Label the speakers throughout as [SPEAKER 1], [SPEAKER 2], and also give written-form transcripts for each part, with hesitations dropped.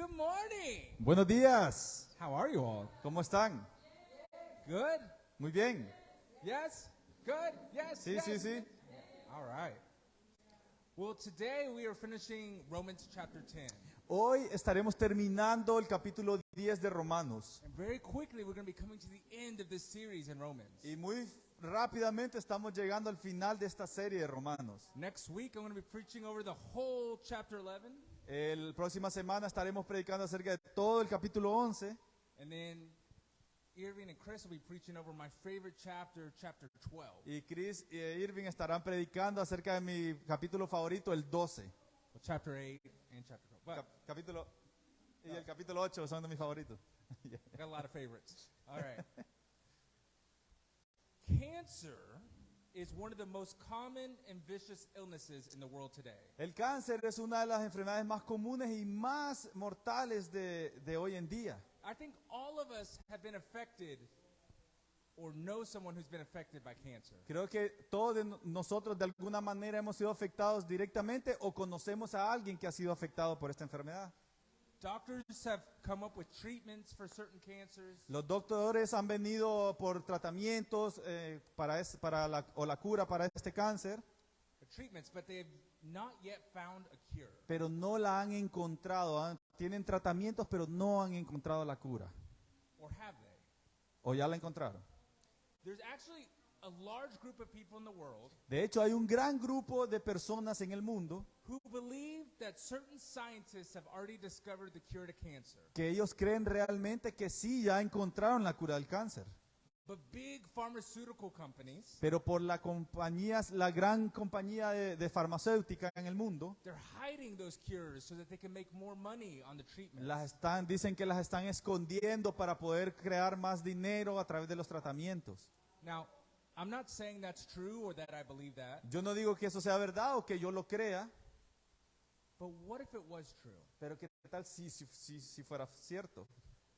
[SPEAKER 1] Good morning.
[SPEAKER 2] Buenos días.
[SPEAKER 1] How are you all?
[SPEAKER 2] ¿Cómo están?
[SPEAKER 1] Good?
[SPEAKER 2] Muy bien.
[SPEAKER 1] Yes? Good? Yes?
[SPEAKER 2] Sí,
[SPEAKER 1] yes.
[SPEAKER 2] sí, sí.
[SPEAKER 1] All right. Well, today we are finishing Romans chapter 10.
[SPEAKER 2] Hoy estaremos terminando el capítulo 10 de Romanos.
[SPEAKER 1] And very quickly we're going to be coming to the end of this series in Romans.
[SPEAKER 2] Y muy rápidamente estamos llegando al final de esta serie de Romanos.
[SPEAKER 1] Next week I'm going to be preaching over the whole chapter 11.
[SPEAKER 2] La próxima semana estaremos predicando acerca de todo el capítulo 11.
[SPEAKER 1] And then Irving and Chris will be preaching over my favorite chapter, chapter 12.
[SPEAKER 2] Y Chris y Irving estarán predicando acerca de mi capítulo favorito, el 12.
[SPEAKER 1] Well, chapter 8 and chapter 12. But
[SPEAKER 2] Capítulo, y el capítulo 8 son de mis favoritos.
[SPEAKER 1] I got a lot of favorites. All right. Cancer is one of the most common and vicious illnesses in the world today.
[SPEAKER 2] El cáncer es una de las enfermedades más comunes y más mortales de hoy en día.
[SPEAKER 1] I think all of us have been affected or know someone who's been affected by cancer.
[SPEAKER 2] Creo que todos nosotros de alguna manera hemos sido afectados directamente o conocemos a alguien que ha sido afectado por esta enfermedad.
[SPEAKER 1] Doctors have come up with treatments for certain cancers.
[SPEAKER 2] Los doctores han venido por tratamientos para la cura para este cáncer,
[SPEAKER 1] Treatments, but they have not yet found a cure.
[SPEAKER 2] pero no la han encontrado. Tienen tratamientos, pero no han encontrado la cura.
[SPEAKER 1] Or have they?
[SPEAKER 2] ¿O ya la encontraron?
[SPEAKER 1] There's actually a large group of people in the world
[SPEAKER 2] De hecho, hay un gran grupo de personas en el mundo
[SPEAKER 1] who believe that certain scientists have already discovered the cure to cancer.
[SPEAKER 2] que ellos creen realmente que sí ya encontraron la cura del cáncer.
[SPEAKER 1] But big pharmaceutical companies,
[SPEAKER 2] Pero por la gran compañía de farmacéutica en el mundo,
[SPEAKER 1] they're hiding those cures so that they can make more money on the treatment.
[SPEAKER 2] dicen que las están escondiendo para poder crear más dinero a través de los tratamientos.
[SPEAKER 1] Now, I'm not saying that's true or that I believe that,
[SPEAKER 2] Yo no digo que eso sea verdad o que yo lo crea,
[SPEAKER 1] but what if it was true?
[SPEAKER 2] pero ¿qué tal si fuera cierto?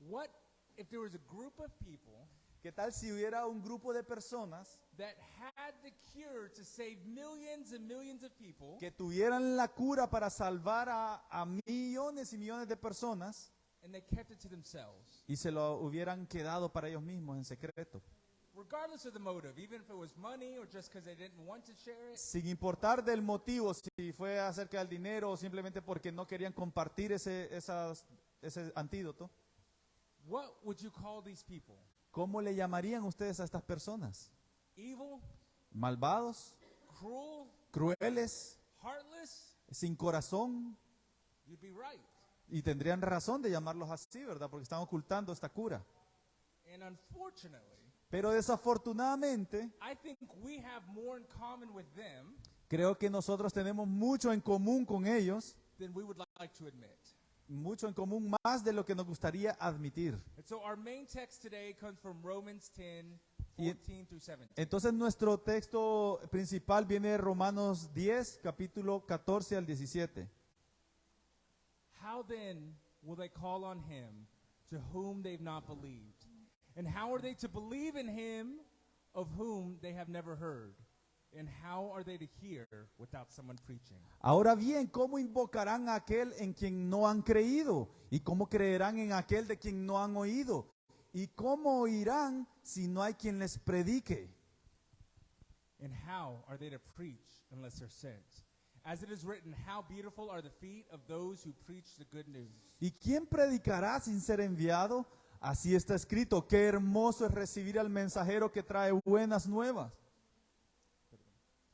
[SPEAKER 1] What if there was a group of people
[SPEAKER 2] ¿Qué tal si hubiera un grupo de personas
[SPEAKER 1] that had the cure to save millions and millions of people,
[SPEAKER 2] que tuvieran la cura para salvar a millones y millones de personas
[SPEAKER 1] and they kept it to themselves?
[SPEAKER 2] y se lo hubieran quedado para ellos mismos en secreto?
[SPEAKER 1] Regardless of the motive, even if it was money or just because they didn't want to share it,
[SPEAKER 2] Sin importar del motivo, si fue acerca del dinero o simplemente porque no querían compartir ese antídoto,
[SPEAKER 1] what would you call these people?
[SPEAKER 2] ¿cómo le llamarían ustedes a estas personas?
[SPEAKER 1] Evil?
[SPEAKER 2] ¿Malvados?
[SPEAKER 1] Cruel?
[SPEAKER 2] ¿Crueles?
[SPEAKER 1] Heartless?
[SPEAKER 2] ¿Sin corazón?
[SPEAKER 1] You'd be right.
[SPEAKER 2] Y tendrían razón de llamarlos así, ¿verdad? Porque están ocultando esta cura.
[SPEAKER 1] And unfortunately,
[SPEAKER 2] Pero desafortunadamente,
[SPEAKER 1] I think we have more in common with them
[SPEAKER 2] creo que nosotros tenemos mucho en común con ellos,
[SPEAKER 1] than we would like to admit.
[SPEAKER 2] mucho en común más de lo que nos gustaría admitir.
[SPEAKER 1] And so our main text today comes from Romans 10,
[SPEAKER 2] Y-
[SPEAKER 1] 14 through 17.
[SPEAKER 2] Entonces nuestro texto principal viene de Romanos 10, capítulo 14 al 17.
[SPEAKER 1] How then will they call on him to whom they've not believed? And how are they to believe in him of whom they have never heard? And how are they to hear without someone preaching?
[SPEAKER 2] Ahora bien, ¿cómo invocarán a aquel en quien no han creído? ¿Y cómo creerán en aquel de quien no han oído? ¿Y cómo oirán si no hay quien les predique?
[SPEAKER 1] And how are they to preach unless they're sent? As it is written, how beautiful are the feet of those who preach the good news.
[SPEAKER 2] ¿Y quién predicará sin ser enviado? Así está escrito, qué hermoso es recibir al mensajero que trae buenas nuevas.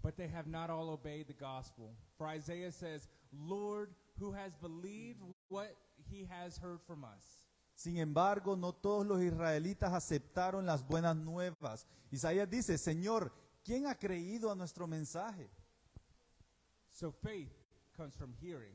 [SPEAKER 1] But they have not all obeyed the gospel. For Isaiah says, Lord, who has believed what he has heard from us?
[SPEAKER 2] Sin embargo, no todos los israelitas aceptaron las buenas nuevas. Isaías dice, Señor, ¿quién ha creído a nuestro mensaje?
[SPEAKER 1] So faith comes from hearing,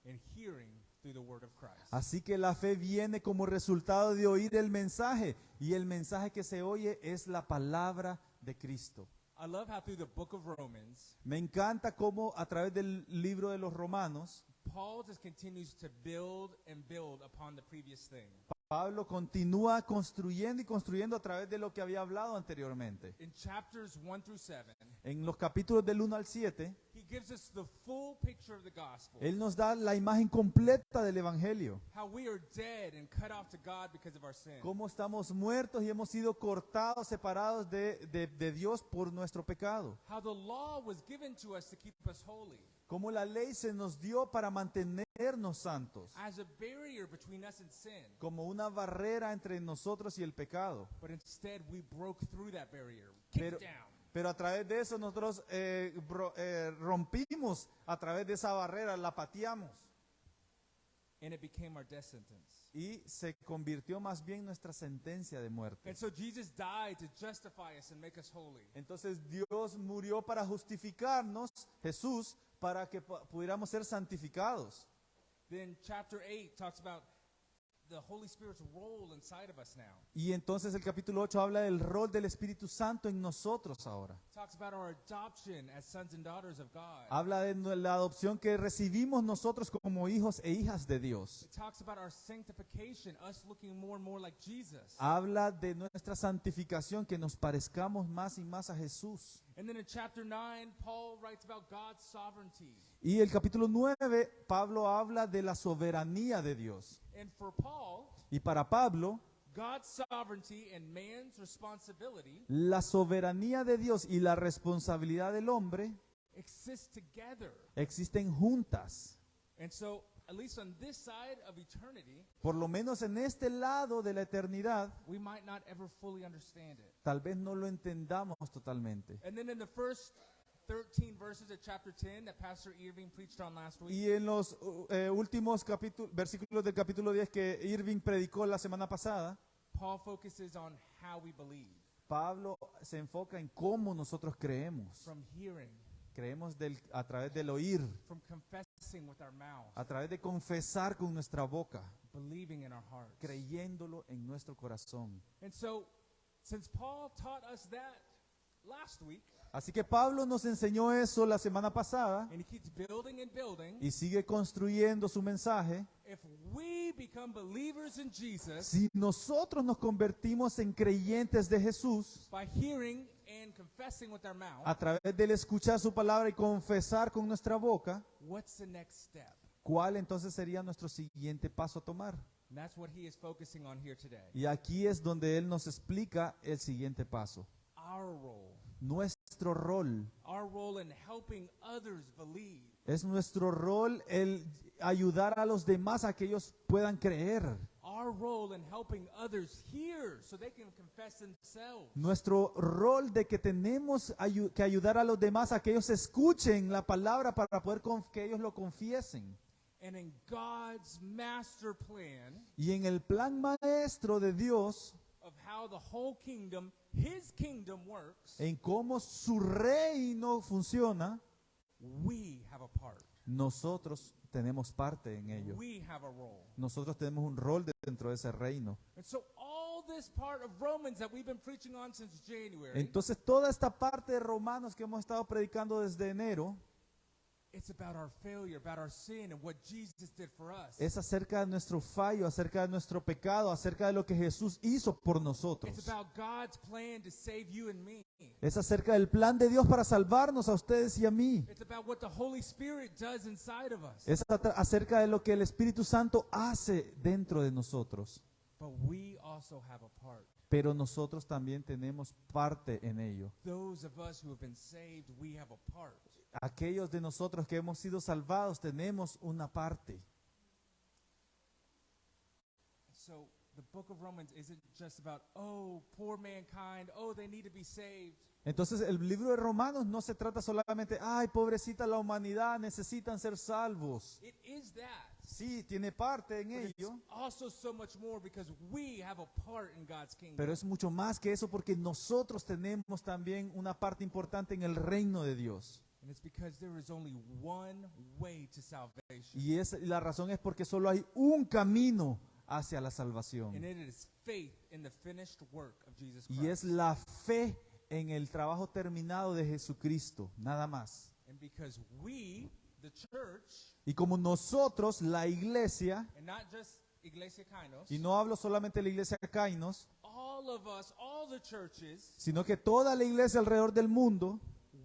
[SPEAKER 1] and hearing through the word of Christ.
[SPEAKER 2] Así que la fe viene como resultado de oír el mensaje, y el mensaje que se oye es la palabra de Cristo.
[SPEAKER 1] I love how through the book of Romans,
[SPEAKER 2] Me encanta cómo a través del libro de los Romanos,
[SPEAKER 1] Paul just continues to build and build upon the previous thing.
[SPEAKER 2] Pablo continúa construyendo y construyendo a través de lo que había hablado anteriormente.
[SPEAKER 1] In chapters 1 through 7,
[SPEAKER 2] En los capítulos del 1 al 7,
[SPEAKER 1] he gives us the full picture of the gospel.
[SPEAKER 2] Él nos da la imagen completa del Evangelio.
[SPEAKER 1] How we are dead and cut off to God because of our sin.
[SPEAKER 2] Cómo estamos muertos y hemos sido cortados, separados de Dios por nuestro pecado.
[SPEAKER 1] How the law was given to us to keep us holy.
[SPEAKER 2] Cómo la ley se nos dio para mantenernos santos.
[SPEAKER 1] As a barrier between us and sin.
[SPEAKER 2] Como una barrera entre nosotros y el pecado.
[SPEAKER 1] But instead we broke through that barrier. Kicked down.
[SPEAKER 2] Pero a través de eso nosotros rompimos a través de esa barrera, la pateamos.
[SPEAKER 1] And it became our death sentence.
[SPEAKER 2] Y se convirtió más bien nuestra sentencia de muerte.
[SPEAKER 1] And so Jesus died to justify us and make us holy.
[SPEAKER 2] Entonces Dios murió para justificarnos, Jesús, para que pudiéramos ser santificados.
[SPEAKER 1] Then chapter 8 talks about the Holy Spirit's role inside of us now.
[SPEAKER 2] Y entonces el capítulo 8 habla del rol del Espíritu Santo en nosotros ahora.
[SPEAKER 1] It talks about our adoption as sons and daughters of God.
[SPEAKER 2] Habla de la adopción que recibimos nosotros como hijos e hijas de Dios.
[SPEAKER 1] It talks about our sanctification, us looking more and more like Jesus.
[SPEAKER 2] Habla de nuestra santificación, que nos parezcamos más y más a Jesús.
[SPEAKER 1] And then in chapter 9, Paul writes about God's sovereignty.
[SPEAKER 2] Y el capítulo 9, Pablo habla de la soberanía de Dios.
[SPEAKER 1] And for Paul,
[SPEAKER 2] Y para Pablo,
[SPEAKER 1] God's sovereignty and man's responsibility
[SPEAKER 2] la soberanía de Dios y la responsabilidad del hombre
[SPEAKER 1] exist together.
[SPEAKER 2] existen juntas.
[SPEAKER 1] And so, at least on this side of eternity,
[SPEAKER 2] Por lo menos en este lado de la eternidad,
[SPEAKER 1] we might not ever fully understand it.
[SPEAKER 2] tal vez no lo entendamos totalmente.
[SPEAKER 1] And then in the first 13 verses of chapter 10 that Pastor Irving preached on last week,
[SPEAKER 2] Y en los últimos versículos del capítulo 10 que Irving predicó la semana pasada,
[SPEAKER 1] Paul focuses on how we believe,
[SPEAKER 2] Pablo se enfoca en cómo nosotros creemos.
[SPEAKER 1] from hearing,
[SPEAKER 2] Creemos a través del oír,
[SPEAKER 1] from confessing with our mouth,
[SPEAKER 2] a través de confesar con nuestra boca,
[SPEAKER 1] believing in our hearts.
[SPEAKER 2] creyéndolo en nuestro corazón.
[SPEAKER 1] And so, since Paul taught us that last week,
[SPEAKER 2] Así que Pablo nos enseñó eso la semana pasada
[SPEAKER 1] and he keeps building and building,
[SPEAKER 2] y sigue construyendo su mensaje.
[SPEAKER 1] if we become believers in Jesus
[SPEAKER 2] Si nosotros nos convertimos en creyentes de Jesús
[SPEAKER 1] by hearing and confessing with our mouth,
[SPEAKER 2] a través de escuchar su palabra y confesar con nuestra boca,
[SPEAKER 1] what's the next step?
[SPEAKER 2] ¿cuál entonces sería nuestro siguiente paso a tomar?
[SPEAKER 1] And that's what he is focusing on here today.
[SPEAKER 2] Y aquí es donde él nos explica el siguiente paso.
[SPEAKER 1] Our role.
[SPEAKER 2] Nuestro rol.
[SPEAKER 1] Our role in helping others believe.
[SPEAKER 2] Es nuestro rol el ayudar a los demás a que ellos puedan creer.
[SPEAKER 1] Our role in helping others hear so they can confess themselves.
[SPEAKER 2] Nuestro rol de que tenemos que ayudar a los demás a que ellos escuchen la palabra para poder que ellos lo confiesen.
[SPEAKER 1] And in God's master plan
[SPEAKER 2] Y en el plan maestro de Dios,
[SPEAKER 1] of how the whole kingdom, his kingdom works,
[SPEAKER 2] en cómo su reino funciona,
[SPEAKER 1] we have a part.
[SPEAKER 2] nosotros tenemos parte en ello.
[SPEAKER 1] We have a role.
[SPEAKER 2] Nosotros tenemos un rol dentro de ese reino.
[SPEAKER 1] And so all this part of Romans that we've been preaching on since January,
[SPEAKER 2] Entonces toda esta parte de Romanos que hemos estado predicando desde enero
[SPEAKER 1] it's about our failure, about our sin, and what Jesus did for us.
[SPEAKER 2] es acerca de nuestro fallo, acerca de nuestro pecado, acerca de lo que Jesús hizo por nosotros.
[SPEAKER 1] It's about God's plan to save you and me.
[SPEAKER 2] Es acerca del plan de Dios para salvarnos a ustedes y a mí.
[SPEAKER 1] It's about what the Holy Spirit does inside of us.
[SPEAKER 2] Es acerca de lo que el Espíritu Santo hace dentro de nosotros.
[SPEAKER 1] But we also have a part.
[SPEAKER 2] Pero nosotros también tenemos parte en ello.
[SPEAKER 1] Those of us who have been saved, we have a part.
[SPEAKER 2] Aquellos de nosotros que hemos sido salvados tenemos una parte.
[SPEAKER 1] So the book of Romans isn't just about, oh, poor mankind, oh, they need to be saved.
[SPEAKER 2] Entonces el libro de Romanos no se trata solamente, ay, pobrecita la humanidad, necesitan ser salvos.
[SPEAKER 1] It is that.
[SPEAKER 2] Sí, tiene parte en
[SPEAKER 1] But it's
[SPEAKER 2] ello,
[SPEAKER 1] also so much more because we have a part in God's kingdom.
[SPEAKER 2] pero es mucho más que eso porque nosotros tenemos también una parte importante en el reino de Dios.
[SPEAKER 1] And it's because there is only one way to salvation.
[SPEAKER 2] Y la razón es porque solo hay un camino hacia la salvación.
[SPEAKER 1] And it is faith in the finished work of Jesus
[SPEAKER 2] Y
[SPEAKER 1] Christ.
[SPEAKER 2] es la fe en el trabajo terminado de Jesucristo, nada más.
[SPEAKER 1] And because we, the church,
[SPEAKER 2] Y como nosotros, la iglesia,
[SPEAKER 1] and not just Iglesia Kainos,
[SPEAKER 2] y no hablo solamente de la iglesia Kainos,
[SPEAKER 1] all of us, all the churches,
[SPEAKER 2] sino que toda la iglesia alrededor del mundo,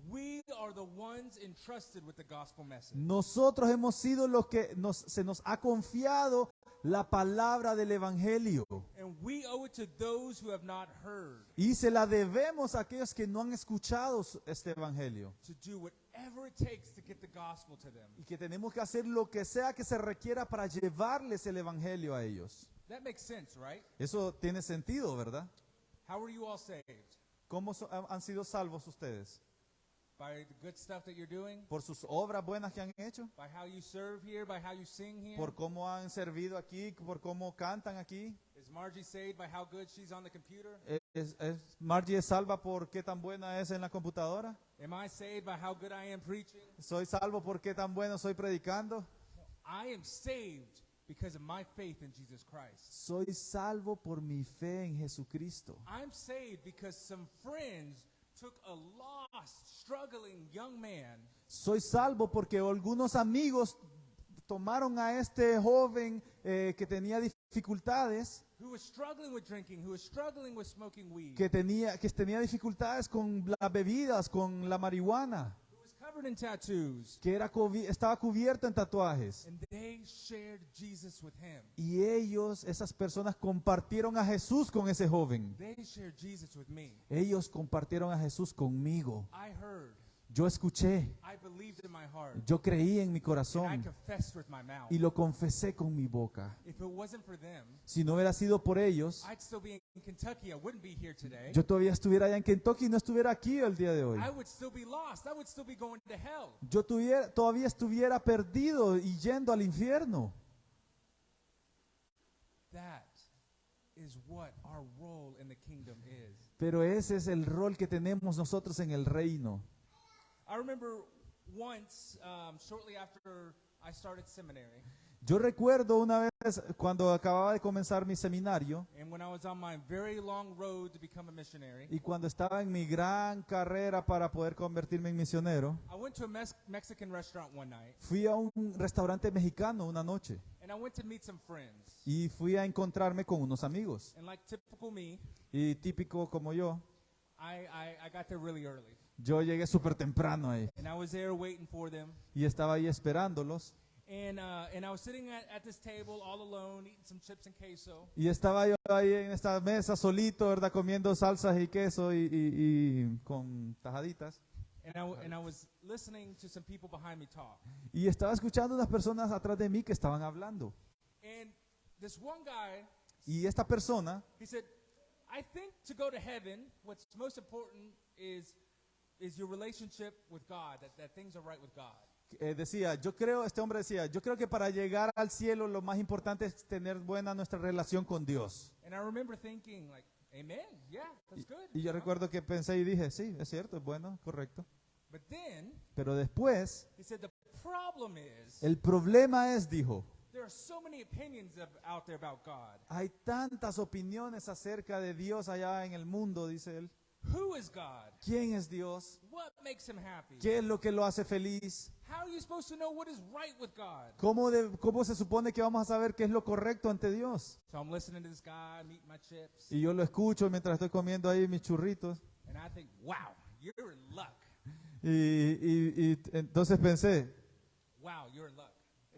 [SPEAKER 1] we are are the ones entrusted with the gospel message.
[SPEAKER 2] Nosotros hemos sido los que se nos ha confiado la palabra del Evangelio.
[SPEAKER 1] And we owe it to those who have not heard
[SPEAKER 2] Y se la debemos a aquellos que no han escuchado este Evangelio.
[SPEAKER 1] to do whatever it takes to get the gospel to them.
[SPEAKER 2] Y que tenemos que hacer lo que sea que se requiera para llevarles el Evangelio a ellos.
[SPEAKER 1] That makes sense, right?
[SPEAKER 2] Eso tiene sentido, ¿verdad?
[SPEAKER 1] How are you all saved?
[SPEAKER 2] ¿Cómo han sido salvos ustedes?
[SPEAKER 1] By the good stuff that you're doing?
[SPEAKER 2] ¿Por sus obras buenas que han hecho?
[SPEAKER 1] By how you serve here? By how you sing here?
[SPEAKER 2] ¿Por cómo han servido aquí? ¿Por cómo cantan aquí?
[SPEAKER 1] Is Margie saved by how good she's on the computer?
[SPEAKER 2] ¿Margie es salva por qué tan buena es en la computadora?
[SPEAKER 1] Am I saved by how good I am preaching?
[SPEAKER 2] ¿Soy salvo por qué tan bueno soy predicando?
[SPEAKER 1] I am saved because of my faith in Jesus Christ.
[SPEAKER 2] Soy salvo por mi fe en Jesucristo.
[SPEAKER 1] I'm saved because some friends took a lost, struggling young man
[SPEAKER 2] Soy salvo porque algunos amigos tomaron a este joven que tenía dificultades,
[SPEAKER 1] who was struggling with drinking, who was struggling with smoking weed,
[SPEAKER 2] que tenía dificultades con las bebidas, con la marihuana,
[SPEAKER 1] who was covered in tattoos,
[SPEAKER 2] que estaba cubierto en tatuajes.
[SPEAKER 1] and they shared Jesus with him.
[SPEAKER 2] Y esas personas compartieron a Jesús con ese joven.
[SPEAKER 1] They shared Jesus with me.
[SPEAKER 2] Ellos compartieron a Jesús conmigo.
[SPEAKER 1] I heard,
[SPEAKER 2] Yo escuché,
[SPEAKER 1] I believed in my heart,
[SPEAKER 2] yo creí en mi
[SPEAKER 1] and I
[SPEAKER 2] corazón
[SPEAKER 1] confessed with my mouth.
[SPEAKER 2] y lo confesé con mi boca.
[SPEAKER 1] If it wasn't for them,
[SPEAKER 2] Si no hubiera sido por ellos,
[SPEAKER 1] I'd still be in Kentucky. I wouldn't be here today.
[SPEAKER 2] yo todavía estuviera allá en Kentucky y no estuviera aquí el día de hoy.
[SPEAKER 1] I would still be lost. I would still be going to hell.
[SPEAKER 2] Yo todavía estuviera perdido y yendo al infierno.
[SPEAKER 1] That is what our role in the kingdom is.
[SPEAKER 2] Pero ese es el rol que tenemos nosotros en el reino.
[SPEAKER 1] I remember once, shortly after I started seminary,
[SPEAKER 2] Yo recuerdo una vez cuando acababa de comenzar mi seminario
[SPEAKER 1] and when I was on my very long road to become a missionary,
[SPEAKER 2] y cuando estaba en mi gran carrera para poder convertirme en misionero,
[SPEAKER 1] I went to a Mexican restaurant one night,
[SPEAKER 2] fui a un restaurante mexicano una noche
[SPEAKER 1] and I went to meet some friends.
[SPEAKER 2] y fui a encontrarme con unos amigos.
[SPEAKER 1] And like typical me,
[SPEAKER 2] Y típico como yo,
[SPEAKER 1] I got there really early.
[SPEAKER 2] yo llegué súper temprano ahí
[SPEAKER 1] And I was there waiting for them.
[SPEAKER 2] y estaba ahí esperándolos.
[SPEAKER 1] And I was sitting at this table all alone, eating some chips and queso.
[SPEAKER 2] Y estaba yo ahí en esta mesa solito, ¿verdad? Comiendo salsas y queso y con tajaditas.
[SPEAKER 1] And I was listening to some people behind me talk.
[SPEAKER 2] Y estaba escuchando unas personas atrás de mí que estaban hablando.
[SPEAKER 1] And this one guy,
[SPEAKER 2] Y esta persona
[SPEAKER 1] he said, I think to go to heaven, what's most important is your relationship with God, that things are right with God.
[SPEAKER 2] este hombre decía, yo creo que para llegar al cielo lo más importante es tener buena nuestra relación con Dios.
[SPEAKER 1] And I remember thinking, like, amen, yeah, that's good.
[SPEAKER 2] Y yo recuerdo que pensé y dije, sí, es cierto, es bueno, correcto.
[SPEAKER 1] But then,
[SPEAKER 2] Pero después,
[SPEAKER 1] he said, the problem is,
[SPEAKER 2] el problema es, dijo,
[SPEAKER 1] there are so many opinions out there about God.
[SPEAKER 2] hay tantas opiniones acerca de Dios allá en el mundo, dice él.
[SPEAKER 1] Who is God?
[SPEAKER 2] ¿Quién es Dios?
[SPEAKER 1] What makes him happy?
[SPEAKER 2] ¿Qué es lo que lo hace feliz?
[SPEAKER 1] How are you supposed to know what is right with God?
[SPEAKER 2] ¿Cómo se supone que vamos a saber qué es lo correcto ante Dios?
[SPEAKER 1] So I'm listening to this guy, I'm eating my chips,
[SPEAKER 2] Y yo lo escucho mientras estoy comiendo ahí mis churritos.
[SPEAKER 1] and I think, wow, you're in luck.
[SPEAKER 2] Y entonces pensé,
[SPEAKER 1] Wow, you're in luck.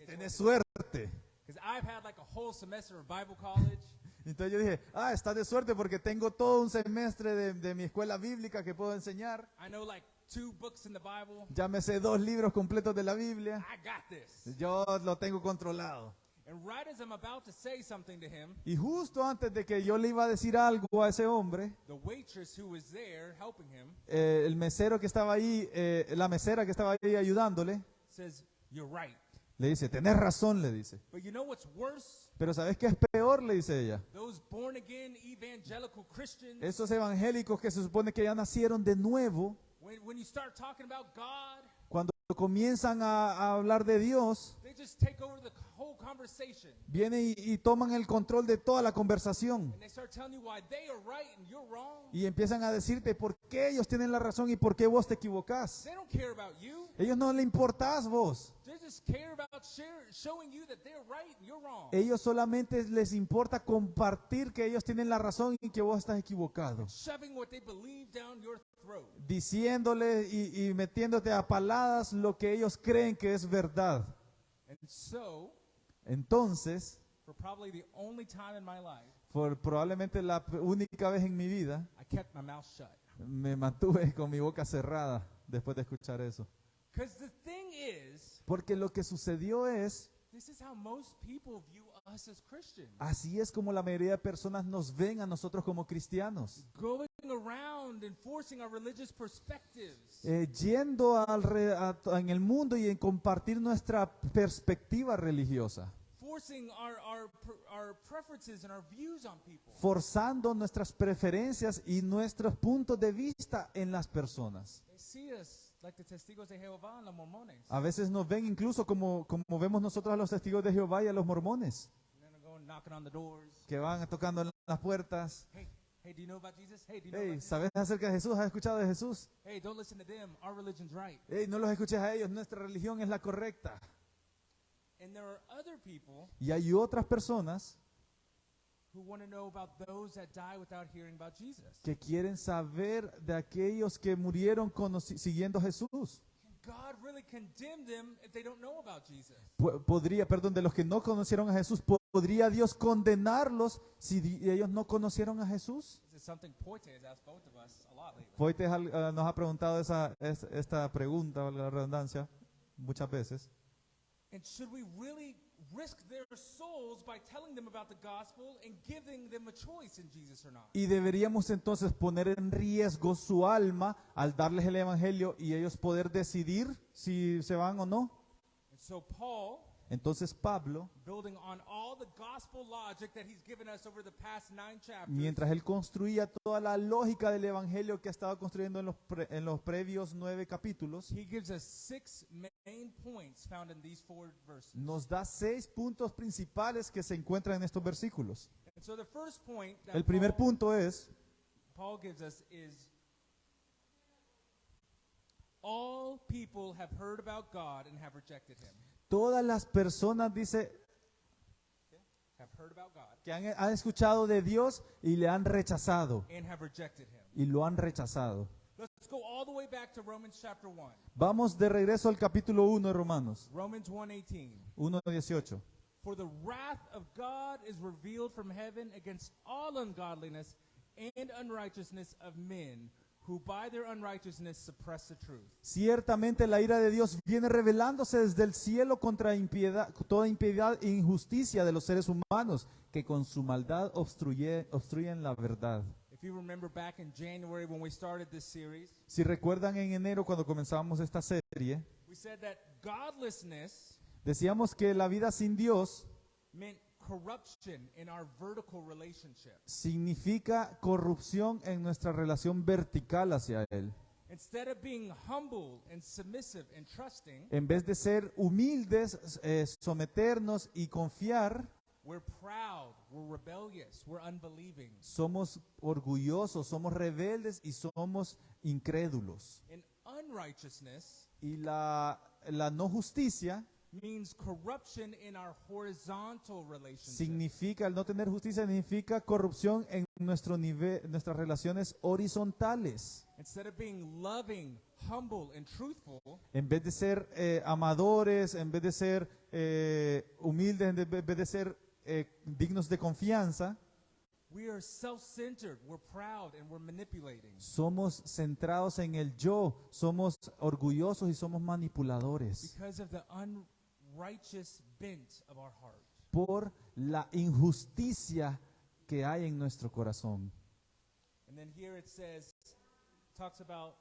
[SPEAKER 2] tenés suerte.
[SPEAKER 1] Because I've had like a whole semester of Bible college,
[SPEAKER 2] Entonces yo dije, estás de suerte porque tengo todo un semestre de mi escuela bíblica que puedo enseñar.
[SPEAKER 1] I know like 2 books in the Bible.
[SPEAKER 2] Ya me sé 2 libros completos de la Biblia.
[SPEAKER 1] I got this.
[SPEAKER 2] Yo lo tengo controlado.
[SPEAKER 1] And right as I'm about to say something to him,
[SPEAKER 2] Y justo antes de que yo le iba a decir algo a ese hombre,
[SPEAKER 1] the waitress who was there helping him
[SPEAKER 2] el mesero que estaba ahí, la mesera que estaba ahí ayudándole,
[SPEAKER 1] says, you're right.
[SPEAKER 2] le dice, tenés razón, le dice.
[SPEAKER 1] But you know what's worse?
[SPEAKER 2] Pero ¿sabes qué es peor? Le dice ella.
[SPEAKER 1] Those born again evangelical Christians,
[SPEAKER 2] Esos evangélicos que se supone que ya nacieron de nuevo,
[SPEAKER 1] when you start talking about God,
[SPEAKER 2] cuando comienzan a hablar de Dios,
[SPEAKER 1] they just take over the whole conversation.
[SPEAKER 2] vienen y toman el control de toda la conversación.
[SPEAKER 1] And they start telling you why they are right and you're wrong.
[SPEAKER 2] Y empiezan a decirte por qué ellos tienen la razón y por qué vos te equivocás.
[SPEAKER 1] They don't care about you.
[SPEAKER 2] Ellos no le importás vos.
[SPEAKER 1] They just care about showing you that they're right and you're wrong.
[SPEAKER 2] Ellos solamente les importa compartir que ellos tienen la razón y que vos estás equivocado.
[SPEAKER 1] Shoving what they believe down your throat.
[SPEAKER 2] Diciéndole y metiéndote a paladas lo que ellos creen que es verdad.
[SPEAKER 1] And so,
[SPEAKER 2] Entonces,
[SPEAKER 1] for probably the only time in my life,
[SPEAKER 2] por probablemente la única vez en mi vida,
[SPEAKER 1] I kept my mouth shut.
[SPEAKER 2] me mantuve con mi boca cerrada después de escuchar eso.
[SPEAKER 1] Because the thing is,
[SPEAKER 2] Porque lo que sucedió es,
[SPEAKER 1] this is how most people view us as Christians.
[SPEAKER 2] así es como la mayoría de personas nos ven a nosotros como cristianos.
[SPEAKER 1] Going around enforcing our religious perspectives.
[SPEAKER 2] Yendo en el mundo y en compartir nuestra perspectiva religiosa.
[SPEAKER 1] Forcing our preferences and our views on people.
[SPEAKER 2] Forzando nuestras preferencias y nuestros puntos de vista en las personas.
[SPEAKER 1] They see us like the testigos de Jehová and los mormones.
[SPEAKER 2] A veces nos ven incluso como vemos nosotros a los testigos de Jehová y a los mormones,
[SPEAKER 1] They're gonna go knocking on the doors.
[SPEAKER 2] que van tocando en las puertas.
[SPEAKER 1] Hey, do you know about Jesus? Hey, do you know
[SPEAKER 2] Hey,
[SPEAKER 1] about Jesus?
[SPEAKER 2] ¿sabes acerca de Jesús? ¿Has escuchado de Jesús?
[SPEAKER 1] Hey, don't listen to them. Our religion's right.
[SPEAKER 2] Hey, no los escuches a ellos, nuestra religión es la correcta.
[SPEAKER 1] And there are other people
[SPEAKER 2] Y hay otras personas
[SPEAKER 1] who want to know about those that die without hearing about Jesus.
[SPEAKER 2] que quieren saber de aquellos que murieron siguiendo a Jesús.
[SPEAKER 1] Can God really condemn them if they don't know about Jesus?
[SPEAKER 2] De los que no conocieron a Jesús, ¿podría Dios condenarlos si ellos no conocieron a Jesús?
[SPEAKER 1] This is something Poite has asked both of us a lot lately.
[SPEAKER 2] Foites nos ha preguntado esta pregunta, valga la redundancia, muchas veces.
[SPEAKER 1] And should we really risk their souls by telling them about the gospel and giving them a choice in Jesus or not?
[SPEAKER 2] Y deberíamos entonces poner en riesgo su alma al darles el evangelio y ellos poder decidir si se van o no.
[SPEAKER 1] And so Paul,
[SPEAKER 2] Entonces Pablo,
[SPEAKER 1] building on all the gospel logic that he's given us over the past 9 chapters,
[SPEAKER 2] mientras él construía toda la lógica del evangelio que ha estado construyendo en los previos 9 capítulos,
[SPEAKER 1] he gives us 6 main points found in these 4 verses.
[SPEAKER 2] nos da 6 puntos principales que se encuentran en estos versículos.
[SPEAKER 1] And so the first point that
[SPEAKER 2] El primer
[SPEAKER 1] Paul
[SPEAKER 2] punto es,
[SPEAKER 1] gives us is all people have heard about God and have rejected him.
[SPEAKER 2] todas las personas, dice,
[SPEAKER 1] Have heard about God
[SPEAKER 2] que han escuchado de Dios y le han rechazado,
[SPEAKER 1] and have rejected him.
[SPEAKER 2] y lo han rechazado.
[SPEAKER 1] Let's go all the way back to Romans chapter 1.
[SPEAKER 2] Vamos de regreso al capítulo 1 de Romanos,
[SPEAKER 1] Romans 1:18.
[SPEAKER 2] 1:18.
[SPEAKER 1] For the wrath of God is revealed from heaven against all ungodliness and unrighteousness of men who by their unrighteousness suppress the truth.
[SPEAKER 2] Ciertamente la ira de Dios viene revelándose desde el cielo contra toda impiedad e injusticia de los seres humanos que con su maldad obstruyen la verdad.
[SPEAKER 1] If you remember back in January when we started this series,
[SPEAKER 2] Si recuerdan en enero cuando comenzábamos esta serie,
[SPEAKER 1] we said that godlessness
[SPEAKER 2] decíamos que la vida sin Dios
[SPEAKER 1] meant corruption in our vertical relationship.
[SPEAKER 2] significa corrupción en nuestra relación vertical hacia Él.
[SPEAKER 1] Instead of being humble and submissive and trusting,
[SPEAKER 2] En vez de ser humildes, someternos y confiar,
[SPEAKER 1] we're proud, we're rebellious, we're unbelieving.
[SPEAKER 2] somos orgullosos, somos rebeldes y somos incrédulos.
[SPEAKER 1] And unrighteousness
[SPEAKER 2] Y la no justicia
[SPEAKER 1] means corruption in our horizontal relationship.
[SPEAKER 2] significa, el no tener justicia significa corrupción en nuestras relaciones horizontales.
[SPEAKER 1] Instead of being loving, humble, and truthful,
[SPEAKER 2] En vez de ser amadores, en vez de ser humildes, en vez de ser dignos de confianza,
[SPEAKER 1] we are self-centered, we're proud, and we're manipulating.
[SPEAKER 2] somos centrados en el yo, somos orgullosos y somos manipuladores
[SPEAKER 1] Because of the unrighteous bent of our heart.
[SPEAKER 2] por la injusticia que hay en nuestro corazón.
[SPEAKER 1] And then here it says, talks about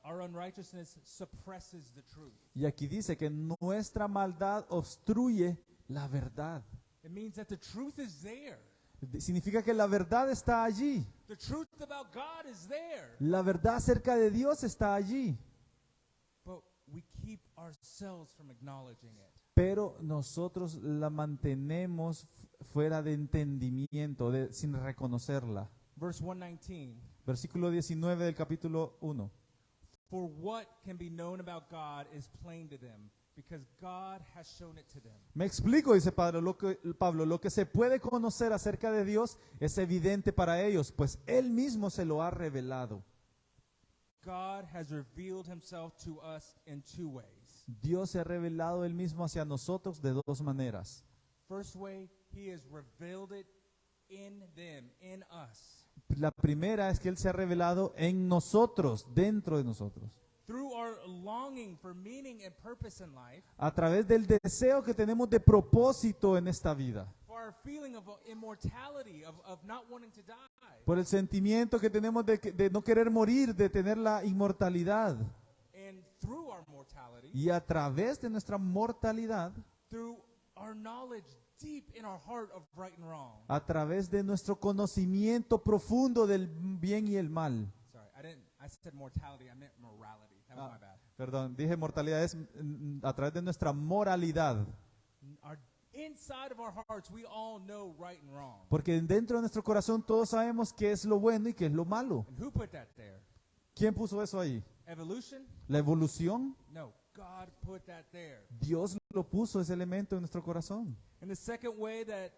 [SPEAKER 1] our unrighteousness suppresses the truth.
[SPEAKER 2] Y aquí dice que nuestra maldad obstruye la verdad.
[SPEAKER 1] It means that the truth is there.
[SPEAKER 2] Significa que la verdad está allí.
[SPEAKER 1] The truth about God is there.
[SPEAKER 2] La verdad acerca de Dios está allí.
[SPEAKER 1] But we keep ourselves from acknowledging it.
[SPEAKER 2] Pero nosotros la mantenemos fuera de entendimiento, sin reconocerla.
[SPEAKER 1] Verse 119.
[SPEAKER 2] Versículo 19 del capítulo 1.
[SPEAKER 1] For what can be known about God is plain to them, because God has shown it to them.
[SPEAKER 2] Me explico, dice Pablo, lo que se puede conocer acerca de Dios es evidente para ellos, pues Él mismo se lo ha revelado.
[SPEAKER 1] God has revealed himself to us in two ways.
[SPEAKER 2] Dios se ha revelado Él mismo hacia nosotros de dos maneras.
[SPEAKER 1] First way, he has revealed it in them, in us.
[SPEAKER 2] La primera es que Él se ha revelado en nosotros, dentro de nosotros.
[SPEAKER 1] Through our longing for meaning and purpose in life,
[SPEAKER 2] A través del deseo que tenemos de propósito en esta vida.
[SPEAKER 1] for our feeling of immortality, of not wanting to die.
[SPEAKER 2] Por el sentimiento que tenemos de no querer morir, de tener la inmortalidad.
[SPEAKER 1] And through our mortality,
[SPEAKER 2] Y a través de nuestra mortalidad,
[SPEAKER 1] through our knowledge deep in our heart of right and wrong.
[SPEAKER 2] a través de nuestro conocimiento profundo del bien y el mal.
[SPEAKER 1] Sorry, I said mortality, I meant morality. That was my bad.
[SPEAKER 2] Perdón, dije mortalidad, es a través de nuestra moralidad.
[SPEAKER 1] Our inside of our hearts, we all know right and wrong.
[SPEAKER 2] Porque dentro de nuestro corazón todos sabemos qué es lo bueno y qué es lo malo.
[SPEAKER 1] And who put that there?
[SPEAKER 2] ¿Quién puso eso ahí?
[SPEAKER 1] Evolution?
[SPEAKER 2] ¿La evolución?
[SPEAKER 1] No, God put that there.
[SPEAKER 2] Dios lo puso, ese elemento en nuestro corazón.
[SPEAKER 1] And the second way that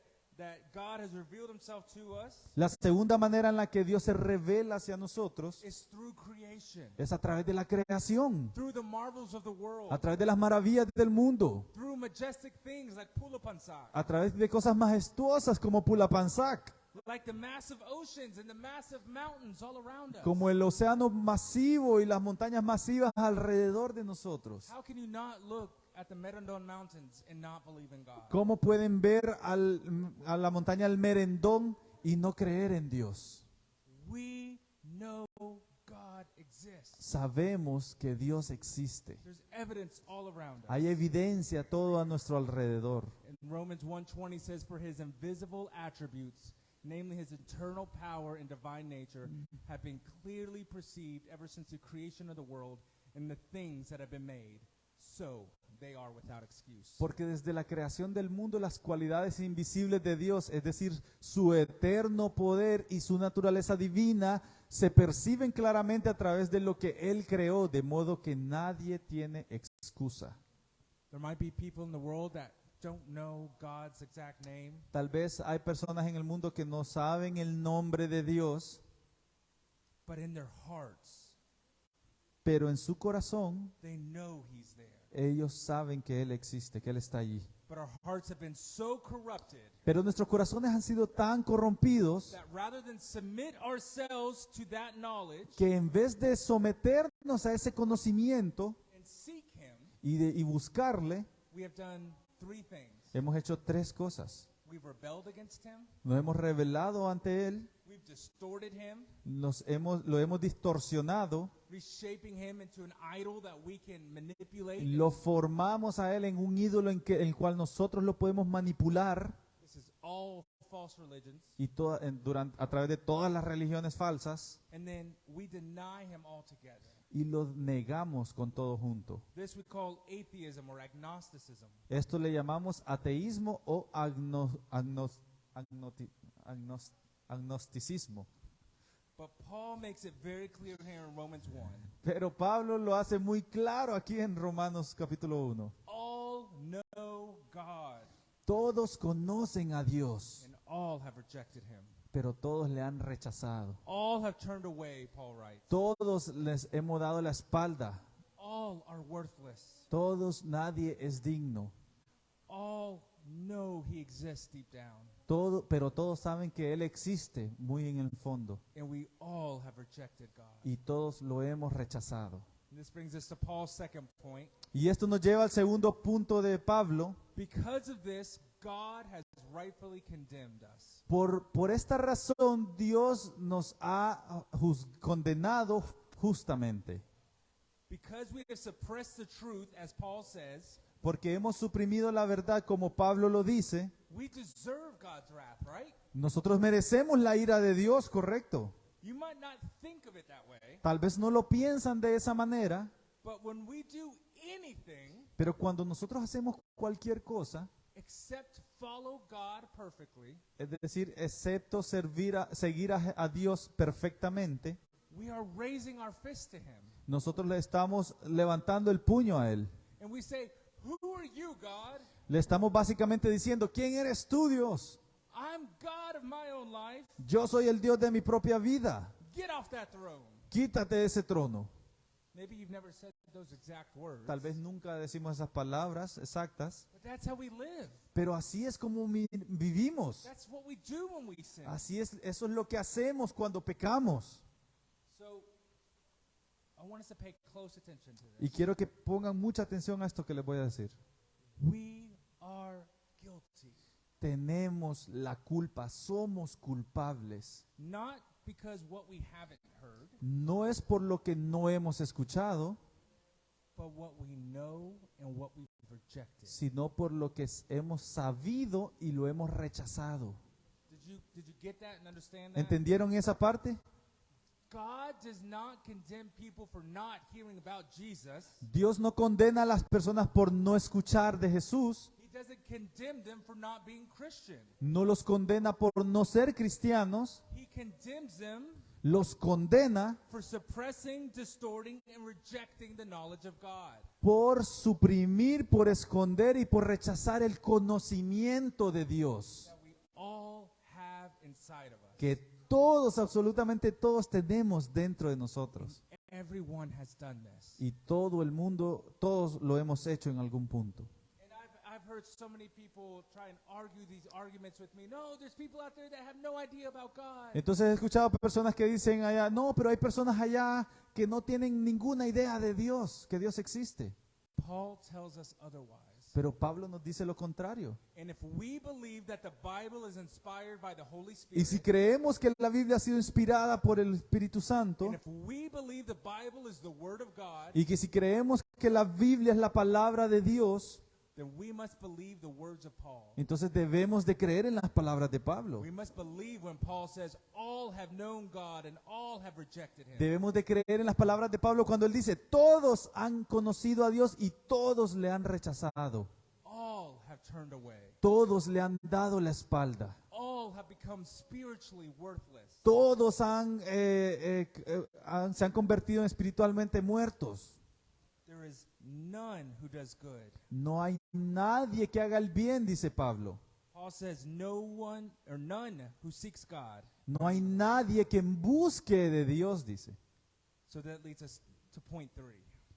[SPEAKER 1] God has revealed himself to us
[SPEAKER 2] La segunda manera en la que Dios se revela hacia nosotros
[SPEAKER 1] is through creation,
[SPEAKER 2] es a través de la creación,
[SPEAKER 1] through the marvels of the world,
[SPEAKER 2] a través de las maravillas del mundo,
[SPEAKER 1] through majestic things like Pulapansak,
[SPEAKER 2] a través de cosas majestuosas como Pulapansak,
[SPEAKER 1] like the massive oceans and the massive mountains all around us.
[SPEAKER 2] como el océano masivo y las montañas masivas alrededor de nosotros.
[SPEAKER 1] How can you not look at the Merendon Mountains and not believe in God?
[SPEAKER 2] ¿Cómo pueden ver a la montaña del Merendón y no creer en Dios?
[SPEAKER 1] We know God exists.
[SPEAKER 2] Sabemos que Dios existe.
[SPEAKER 1] There's evidence all around us.
[SPEAKER 2] Hay evidencia todo a nuestro alrededor.
[SPEAKER 1] And Romans 1:20 says, for his invisible attributes, namely his eternal power and divine nature, have been clearly perceived ever since the creation of the world and the things that have been made. So they are without excuse.
[SPEAKER 2] Porque desde la creación del mundo las cualidades invisibles de Dios, es decir, su eterno poder y su naturaleza divina, se perciben claramente a través de lo que Él creó, de modo que nadie tiene excusa.
[SPEAKER 1] There might be people in the world that don't know God's exact name,
[SPEAKER 2] Tal vez hay personas en el mundo que no saben el nombre de Dios,
[SPEAKER 1] but in their hearts,
[SPEAKER 2] pero en su corazón
[SPEAKER 1] they know he's there.
[SPEAKER 2] ellos saben que Él existe, que Él está allí.
[SPEAKER 1] But our hearts have been so corrupted
[SPEAKER 2] Pero nuestros corazones han sido tan corrompidos
[SPEAKER 1] that rather than submit ourselves to that knowledge
[SPEAKER 2] que en vez de someternos a ese conocimiento
[SPEAKER 1] and seek him,
[SPEAKER 2] y buscarle,
[SPEAKER 1] we have done three things.
[SPEAKER 2] hemos hecho tres cosas.
[SPEAKER 1] We've rebelled against him,
[SPEAKER 2] Nos hemos rebelado ante Él,
[SPEAKER 1] we've distorted him,
[SPEAKER 2] lo hemos distorsionado,
[SPEAKER 1] reshaping him into an idol that we can manipulate.
[SPEAKER 2] lo formamos a Él en un ídolo en el cual nosotros lo podemos manipular
[SPEAKER 1] This is all false religions.
[SPEAKER 2] y a través de todas las religiones falsas
[SPEAKER 1] And then we deny him altogether.
[SPEAKER 2] y lo negamos con todo junto.
[SPEAKER 1] This we call atheism or agnosticism.
[SPEAKER 2] Esto le llamamos ateísmo o agnosticismo.
[SPEAKER 1] But Paul makes it very clear here in Romans 1.
[SPEAKER 2] Pero Pablo lo hace muy claro aquí en Romanos capítulo 1.
[SPEAKER 1] All know God,
[SPEAKER 2] Todos conocen a Dios,
[SPEAKER 1] and all have rejected him.
[SPEAKER 2] pero todos le han rechazado.
[SPEAKER 1] All have turned away, Paul writes.
[SPEAKER 2] Todos les hemos dado la espalda.
[SPEAKER 1] All are worthless.
[SPEAKER 2] Todos, nadie es digno.
[SPEAKER 1] All know he exists deep down.
[SPEAKER 2] Pero todos saben que Él existe muy en el fondo.
[SPEAKER 1] And we all have rejected God.
[SPEAKER 2] Y todos lo hemos rechazado.
[SPEAKER 1] And this brings us to Paul's second point.
[SPEAKER 2] Y esto nos lleva al segundo punto de Pablo.
[SPEAKER 1] Because of this, God has rightfully condemned us.
[SPEAKER 2] Por esta razón, Dios nos ha condenado justamente.
[SPEAKER 1] Because we have suppressed the truth, as Paul says,
[SPEAKER 2] Porque hemos suprimido la verdad, como Pablo lo dice.
[SPEAKER 1] we deserve God's wrath, right?
[SPEAKER 2] Nosotros merecemos la ira de Dios, correcto.
[SPEAKER 1] You might not think of it that way,
[SPEAKER 2] Tal vez no lo piensan de esa manera,
[SPEAKER 1] but when we do anything
[SPEAKER 2] pero cuando nosotros hacemos cualquier cosa,
[SPEAKER 1] except follow God perfectly,
[SPEAKER 2] es decir, excepto seguir a Dios perfectamente,
[SPEAKER 1] we are raising our fist to him.
[SPEAKER 2] nosotros le estamos levantando el puño a Él.
[SPEAKER 1] And we say, Who are you, God?
[SPEAKER 2] Le estamos básicamente diciendo, ¿quién eres tú, Dios?
[SPEAKER 1] I'm God of my own life.
[SPEAKER 2] Yo soy el Dios de mi propia vida.
[SPEAKER 1] Get off that throne.
[SPEAKER 2] Quítate de ese trono.
[SPEAKER 1] Maybe you've never said those exact words.
[SPEAKER 2] Tal vez nunca decimos esas palabras exactas,
[SPEAKER 1] But that's how we live.
[SPEAKER 2] pero así es como vivimos.
[SPEAKER 1] That's what we do when we sin.
[SPEAKER 2] Así es, eso es lo que hacemos cuando pecamos.
[SPEAKER 1] So I want us to pay close attention to
[SPEAKER 2] Y
[SPEAKER 1] this.
[SPEAKER 2] quiero que pongan mucha atención a esto que les voy a decir.
[SPEAKER 1] We are guilty.
[SPEAKER 2] Tenemos la culpa, somos culpables.
[SPEAKER 1] Not because what we haven't heard,
[SPEAKER 2] No es por lo que no hemos escuchado,
[SPEAKER 1] but what we know and what we've rejected.
[SPEAKER 2] sino por lo que hemos sabido y lo hemos rechazado.
[SPEAKER 1] Did you get that and understand that?
[SPEAKER 2] ¿Entendieron esa parte?
[SPEAKER 1] God does not condemn people for not hearing about Jesus.
[SPEAKER 2] Dios no condena a las personas por no escuchar de Jesús,
[SPEAKER 1] He doesn't condemn them for not being Christian.
[SPEAKER 2] no los condena por no ser cristianos,
[SPEAKER 1] He condemns them
[SPEAKER 2] los condena
[SPEAKER 1] for suppressing, distorting, and rejecting the knowledge of God.
[SPEAKER 2] por suprimir, por esconder y por rechazar el conocimiento de Dios
[SPEAKER 1] That we all have inside of us.
[SPEAKER 2] que todos, absolutamente todos tenemos dentro de nosotros.
[SPEAKER 1] Everyone has done this.
[SPEAKER 2] Y todo el mundo, todos lo hemos hecho en algún punto.
[SPEAKER 1] And I've heard so many people try and argue these arguments with me. No, there's people out there that have no idea about God.
[SPEAKER 2] Entonces he escuchado personas que dicen allá, no, pero hay personas allá que no tienen ninguna idea de Dios, que Dios existe.
[SPEAKER 1] Paul tells us otherwise.
[SPEAKER 2] Pero Pablo nos dice lo contrario.
[SPEAKER 1] And if we believe that the Bible is inspired by the Holy
[SPEAKER 2] Y si
[SPEAKER 1] Spirit,
[SPEAKER 2] creemos que la Biblia ha sido inspirada por el Espíritu Santo,
[SPEAKER 1] and if we believe the Bible is the Word of God,
[SPEAKER 2] y que si creemos que la Biblia es la palabra de Dios,
[SPEAKER 1] then we must believe the words of Paul.
[SPEAKER 2] entonces debemos de creer en las palabras de Pablo.
[SPEAKER 1] We must believe when Paul says, all have known God and all have rejected him.
[SPEAKER 2] Debemos de creer en las palabras de Pablo cuando él dice, todos han conocido a Dios y todos le han rechazado.
[SPEAKER 1] All have turned away.
[SPEAKER 2] Todos le han dado la espalda.
[SPEAKER 1] All have become spiritually worthless.
[SPEAKER 2] Todos se han convertido en espiritualmente muertos.
[SPEAKER 1] There is none who does good.
[SPEAKER 2] No hay nadie que haga el bien, dice Pablo.
[SPEAKER 1] Paul says, no one or none who seeks God.
[SPEAKER 2] No hay nadie que busque de Dios, dice.
[SPEAKER 1] So that leads us to point 3.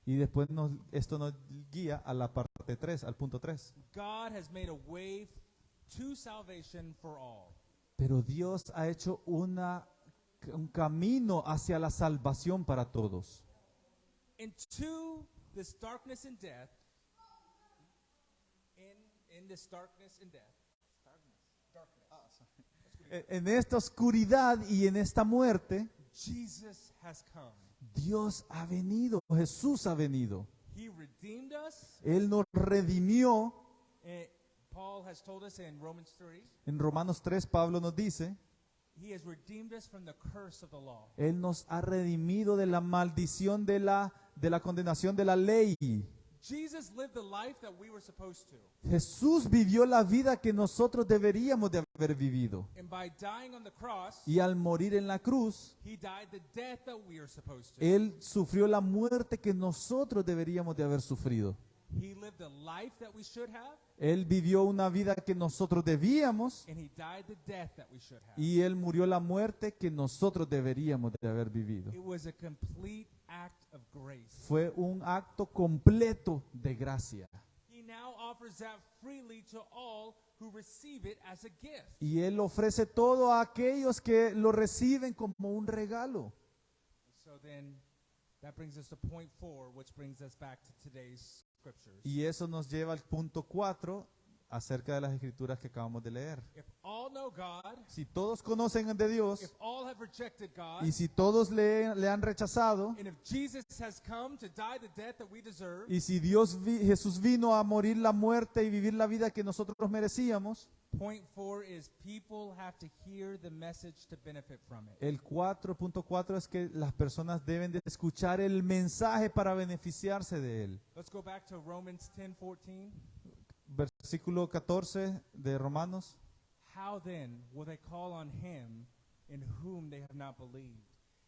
[SPEAKER 2] Y después esto nos guía a la parte 3, al punto 3.
[SPEAKER 1] God has made a way to salvation for all.
[SPEAKER 2] Pero Dios ha hecho un camino hacia la salvación para todos.
[SPEAKER 1] Into this darkness and death, in this darkness and death,
[SPEAKER 2] En esta oscuridad y en esta muerte,
[SPEAKER 1] Jesus has come.
[SPEAKER 2] Dios ha venido, Jesús ha venido.
[SPEAKER 1] He redeemed us.
[SPEAKER 2] Él nos redimió.
[SPEAKER 1] And Paul has told us in Romans 3,
[SPEAKER 2] En Romanos 3, Pablo nos dice,
[SPEAKER 1] he has redeemed us from the curse of the law.
[SPEAKER 2] Él nos ha redimido de la maldición de la condenación de la ley.
[SPEAKER 1] Jesus lived the life that we were supposed to.
[SPEAKER 2] Jesús vivió la vida que nosotros deberíamos de haber vivido.
[SPEAKER 1] And by dying on the cross,
[SPEAKER 2] Y al morir en la cruz,
[SPEAKER 1] he died the death that we are supposed to.
[SPEAKER 2] Él sufrió la muerte que nosotros deberíamos de haber sufrido.
[SPEAKER 1] He lived the life that we should have,
[SPEAKER 2] Él vivió una vida que nosotros debíamos
[SPEAKER 1] and he died the death that we should have.
[SPEAKER 2] y Él murió la muerte que nosotros deberíamos de haber vivido.
[SPEAKER 1] It was a complete act of grace.
[SPEAKER 2] Fue un acto completo de gracia.
[SPEAKER 1] He now offers that freely to all who receive it as a gift.
[SPEAKER 2] Y Él ofrece todo a aquellos que lo reciben como un regalo.
[SPEAKER 1] So then that brings us to point 4, which brings us back to today's scriptures.
[SPEAKER 2] Y eso nos lleva al punto 4 acerca de las escrituras que acabamos de leer.
[SPEAKER 1] If all know God,
[SPEAKER 2] Si todos conocen de Dios
[SPEAKER 1] if all have rejected God,
[SPEAKER 2] y si todos le han rechazado
[SPEAKER 1] and if Jesus has come to die the death that we deserve,
[SPEAKER 2] y si Jesús vino a morir la muerte y vivir la vida que nosotros merecíamos,
[SPEAKER 1] point 4 is people have to hear the message to benefit from it.
[SPEAKER 2] el 4.4 es que las personas deben de escuchar el mensaje para beneficiarse de él.
[SPEAKER 1] Let's go back to Romans 10:14.
[SPEAKER 2] Versículo 14 de Romanos.
[SPEAKER 1] How then will they call on him in whom they have not believed?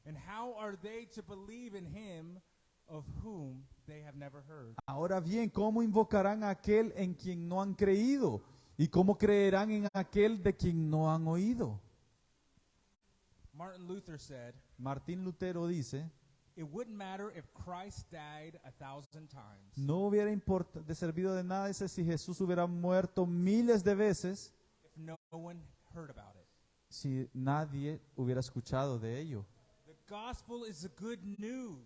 [SPEAKER 1] And how are they to believe in him of whom they have never heard.
[SPEAKER 2] Ahora bien, ¿cómo invocarán a aquel en quien no han creído? ¿Y cómo creerán en aquel de quien no han oído?
[SPEAKER 1] Martin Luther said,
[SPEAKER 2] Martín Lutero dice,
[SPEAKER 1] it wouldn't matter if Christ died 1,000 times.
[SPEAKER 2] no hubiera servido de nada dice, si Jesús hubiera muerto miles de veces,
[SPEAKER 1] If no one heard about it.
[SPEAKER 2] si nadie hubiera escuchado de ello.
[SPEAKER 1] The gospel is the good news.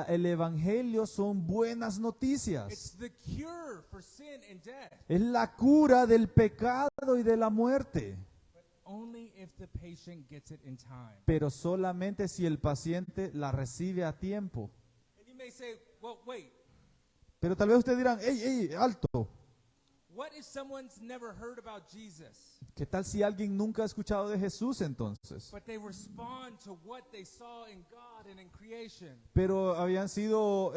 [SPEAKER 2] El evangelio son buenas noticias.
[SPEAKER 1] It's the cure for sin and death.
[SPEAKER 2] Es la cura del pecado y de la muerte.
[SPEAKER 1] But only if the patient gets it in time.
[SPEAKER 2] Pero solamente si el paciente la recibe a tiempo.
[SPEAKER 1] And you may say, well, wait,
[SPEAKER 2] Pero tal vez ustedes dirán, hey, alto.
[SPEAKER 1] what if someone's never heard about Jesus,
[SPEAKER 2] ¿Qué tal si alguien nunca ha escuchado de Jesús entonces?
[SPEAKER 1] but they respond to what they saw in God and in creation?
[SPEAKER 2] Pero habían sido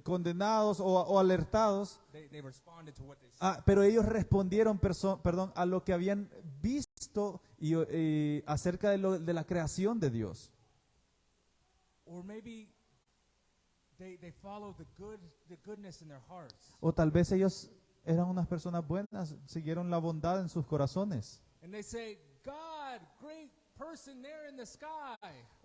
[SPEAKER 2] condenados o alertados.
[SPEAKER 1] They responded to what they saw.
[SPEAKER 2] Pero ellos respondieron a lo que habían visto y acerca de la creación de Dios.
[SPEAKER 1] Or maybe they followed the goodness in their hearts.
[SPEAKER 2] O tal vez ellos eran unas personas buenas, siguieron la bondad en sus corazones.
[SPEAKER 1] And they say, God, great person there in the sky.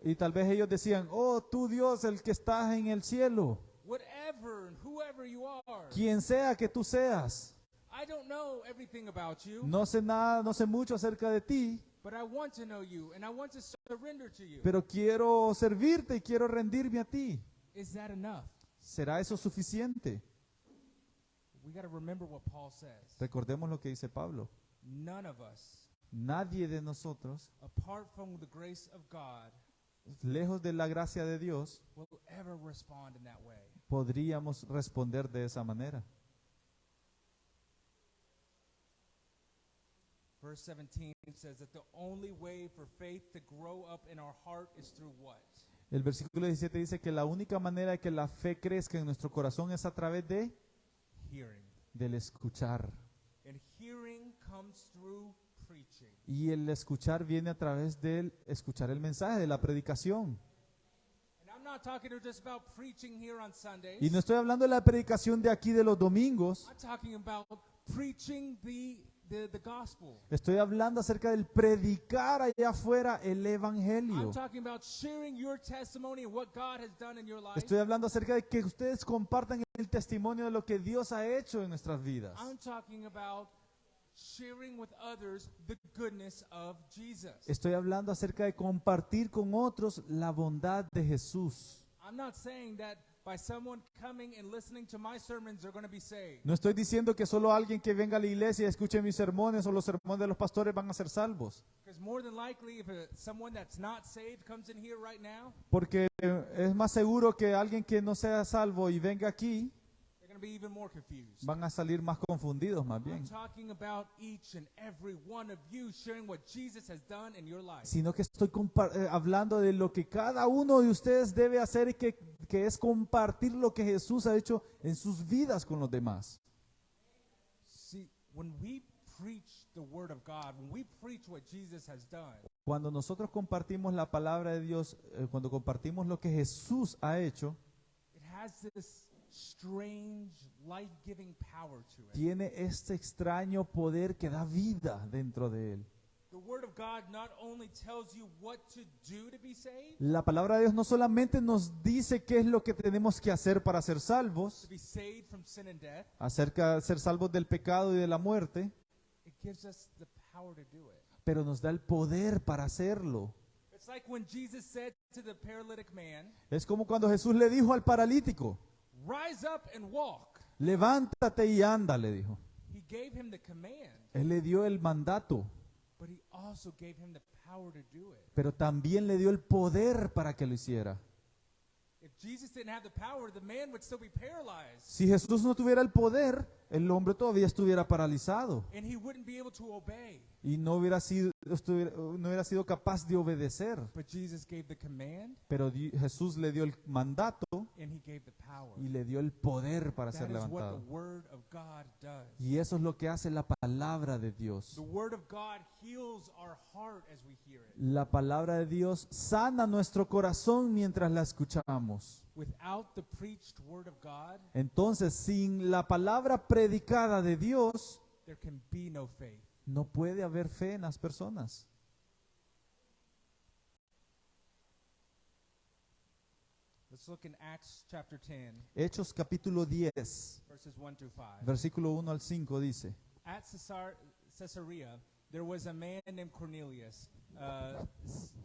[SPEAKER 2] Y tal vez ellos decían, oh, tú Dios, el que estás en el cielo,
[SPEAKER 1] Whatever and whoever you are.
[SPEAKER 2] quien sea que tú seas.
[SPEAKER 1] I don't know everything about you,
[SPEAKER 2] No sé nada, no sé mucho acerca de ti,
[SPEAKER 1] but I want to know you and I want to surrender to you.
[SPEAKER 2] pero quiero servirte y quiero rendirme a ti.
[SPEAKER 1] Is that enough?
[SPEAKER 2] ¿Será eso suficiente?
[SPEAKER 1] We got to remember what Paul says.
[SPEAKER 2] Recordemos lo que dice Pablo.
[SPEAKER 1] None of us,
[SPEAKER 2] Nadie de nosotros,
[SPEAKER 1] apart from the grace of God,
[SPEAKER 2] lejos de la gracia de Dios,
[SPEAKER 1] will ever respond in that way.
[SPEAKER 2] podríamos responder de esa manera.
[SPEAKER 1] Verse 17 says that the only way for faith to grow up in our heart is through what?
[SPEAKER 2] El versículo 17 dice que la única manera de que la fe crezca en nuestro corazón es a través
[SPEAKER 1] Hearing.
[SPEAKER 2] del escuchar.
[SPEAKER 1] And hearing comes through preaching.
[SPEAKER 2] Y el escuchar viene a través del escuchar el mensaje, de la predicación.
[SPEAKER 1] And I'm not talking just about preaching here on Sundays.
[SPEAKER 2] Y no estoy hablando de la predicación de aquí de los domingos.
[SPEAKER 1] I'm talking about preaching the gospel.
[SPEAKER 2] Estoy hablando acerca del predicar allá afuera el
[SPEAKER 1] I'm
[SPEAKER 2] evangelio.
[SPEAKER 1] talking about sharing your testimony and what God has done in your life.
[SPEAKER 2] Estoy hablando acerca de que ustedes compartan el testimonio de lo que Dios ha hecho en nuestras vidas.
[SPEAKER 1] I'm talking about sharing with others the goodness of Jesus.
[SPEAKER 2] Estoy hablando acerca de compartir con otros la bondad de Jesús.
[SPEAKER 1] I'm not saying that by someone coming and listening to my sermons they're going to be saved.
[SPEAKER 2] No estoy diciendo que solo alguien que venga a la iglesia y escuche mis sermones o los sermones de los pastores van a ser salvos.
[SPEAKER 1] Because more than likely, if someone that's not saved comes in here right now,
[SPEAKER 2] Porque es más seguro que alguien que no sea salvo y venga aquí,
[SPEAKER 1] they're going to be even more confused.
[SPEAKER 2] van a salir más confundidos más
[SPEAKER 1] I'm
[SPEAKER 2] bien.
[SPEAKER 1] talking about each and every one of you sharing what Jesus has done in your life.
[SPEAKER 2] Sino que estoy hablando de lo que cada uno de ustedes debe hacer y que es compartir lo que Jesús ha hecho en sus vidas con los demás.
[SPEAKER 1] See, when we preach the word of God, when we preach what Jesus has done,
[SPEAKER 2] Cuando nosotros compartimos la palabra de Dios, cuando compartimos lo que Jesús ha hecho,
[SPEAKER 1] it has this strange, life-giving power to it.
[SPEAKER 2] tiene este extraño poder que da vida dentro de él.
[SPEAKER 1] The word of God not only tells you what to do to be saved,
[SPEAKER 2] La palabra de Dios no solamente nos dice qué es lo que tenemos que hacer para ser salvos,
[SPEAKER 1] to be saved from sin and death,
[SPEAKER 2] acerca de ser salvos del pecado y de la muerte,
[SPEAKER 1] it gives us the power to do it.
[SPEAKER 2] pero nos da el poder para hacerlo.
[SPEAKER 1] It's like when Jesus said to the paralytic man,
[SPEAKER 2] Es como cuando Jesús le dijo al paralítico,
[SPEAKER 1] rise up and walk.
[SPEAKER 2] levántate y anda, le dijo.
[SPEAKER 1] He gave him the command,
[SPEAKER 2] Él le dio el mandato,
[SPEAKER 1] but he also gave him the power to do it.
[SPEAKER 2] pero también le dio el poder para que lo hiciera.
[SPEAKER 1] If Jesus didn't have the power, the man would still be paralyzed,
[SPEAKER 2] Si Jesús no tuviera el poder, el hombre todavía estuviera paralizado
[SPEAKER 1] and he wouldn't be able to obey.
[SPEAKER 2] y no hubiera sido capaz de obedecer.
[SPEAKER 1] But Jesus gave the command,
[SPEAKER 2] Pero Jesús le dio el mandato
[SPEAKER 1] and he gave gave the power.
[SPEAKER 2] y le dio el poder para ser
[SPEAKER 1] That is what the
[SPEAKER 2] levantado.
[SPEAKER 1] Word of God does.
[SPEAKER 2] Y eso es lo que hace la palabra de Dios.
[SPEAKER 1] The Word of God heals our heart as we hear it.
[SPEAKER 2] La palabra de Dios sana nuestro corazón mientras la escuchamos.
[SPEAKER 1] Without the preached Word of God,
[SPEAKER 2] Entonces, sin la palabra predicada de Dios,
[SPEAKER 1] there can be no faith.
[SPEAKER 2] no puede haber fe en las personas.
[SPEAKER 1] Let's look in Acts chapter 10,
[SPEAKER 2] Hechos capítulo 10,
[SPEAKER 1] verses 1 through 5.
[SPEAKER 2] versículo 1 al 5 dice:
[SPEAKER 1] At Caesarea, there was a man named Cornelius, a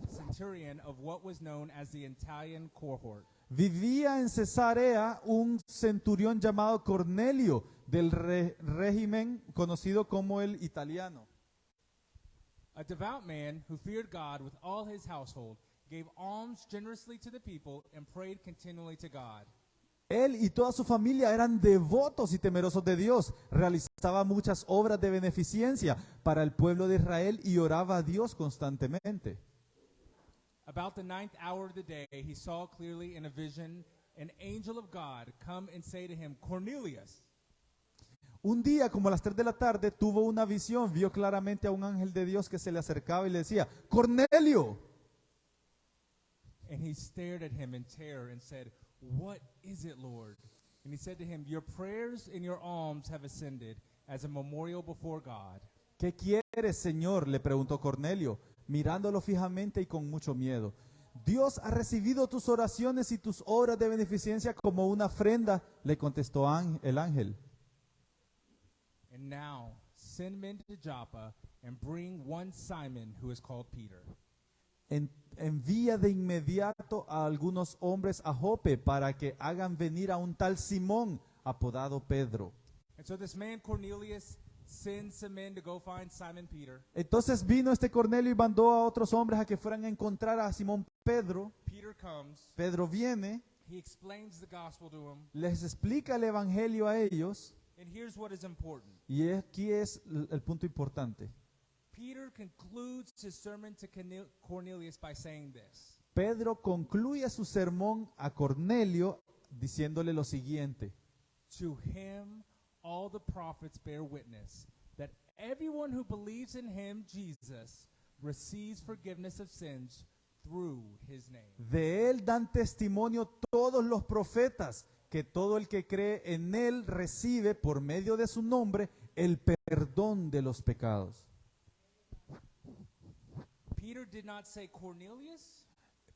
[SPEAKER 1] centurion of what was known as the Italian cohort.
[SPEAKER 2] Vivía en Cesarea un centurión llamado Cornelio del régimen conocido como el italiano.
[SPEAKER 1] A devout man who feared God with all his household, gave alms generously to the people, and prayed continually to God.
[SPEAKER 2] Él y toda su familia eran devotos y temerosos de Dios. Realizaba muchas obras de beneficencia para el pueblo de Israel y oraba a Dios constantemente.
[SPEAKER 1] About the 9th hour of the day, he saw clearly in a vision an angel of God come and say to him, Cornelius.
[SPEAKER 2] Un día, como a las 3 de la tarde, tuvo una visión. Vio claramente a un ángel de Dios que se le acercaba y le decía: Cornelio.
[SPEAKER 1] And he stared at him in terror and said, What is it, Lord? And he said to him, Your prayers and your alms have ascended as a memorial before God.
[SPEAKER 2] ¿Qué quieres, Señor?, le preguntó Cornelio, mirándolo fijamente y con mucho miedo. Dios ha recibido tus oraciones y tus obras de beneficencia como una ofrenda, le contestó el ángel.
[SPEAKER 1] And now send men to Joppa and bring one Simon who is called Peter.
[SPEAKER 2] Envía de inmediato a algunos hombres a Jope para que hagan venir a un tal Simón, apodado Pedro.
[SPEAKER 1] And so this man Cornelius sends some men to go find Simon Peter.
[SPEAKER 2] Entonces vino este Cornelio y mandó a otros hombres a que fueran a encontrar a Simón Pedro.
[SPEAKER 1] Peter comes.
[SPEAKER 2] Pedro viene,
[SPEAKER 1] He explains the gospel to him.
[SPEAKER 2] les explica el evangelio a ellos,
[SPEAKER 1] And here's what is important.
[SPEAKER 2] y aquí es el punto importante.
[SPEAKER 1] Peter concludes his sermon to Cornelius by saying this.
[SPEAKER 2] Pedro concluye su sermón a Cornelio diciéndole lo siguiente:
[SPEAKER 1] To him all the prophets bear witness that everyone who believes in him, Jesus, receives forgiveness of sins through his name.
[SPEAKER 2] de él dan testimonio todos los profetas, que todo el que cree en él recibe por medio de su nombre el perdón de los pecados.
[SPEAKER 1] Peter did not say, Cornelius,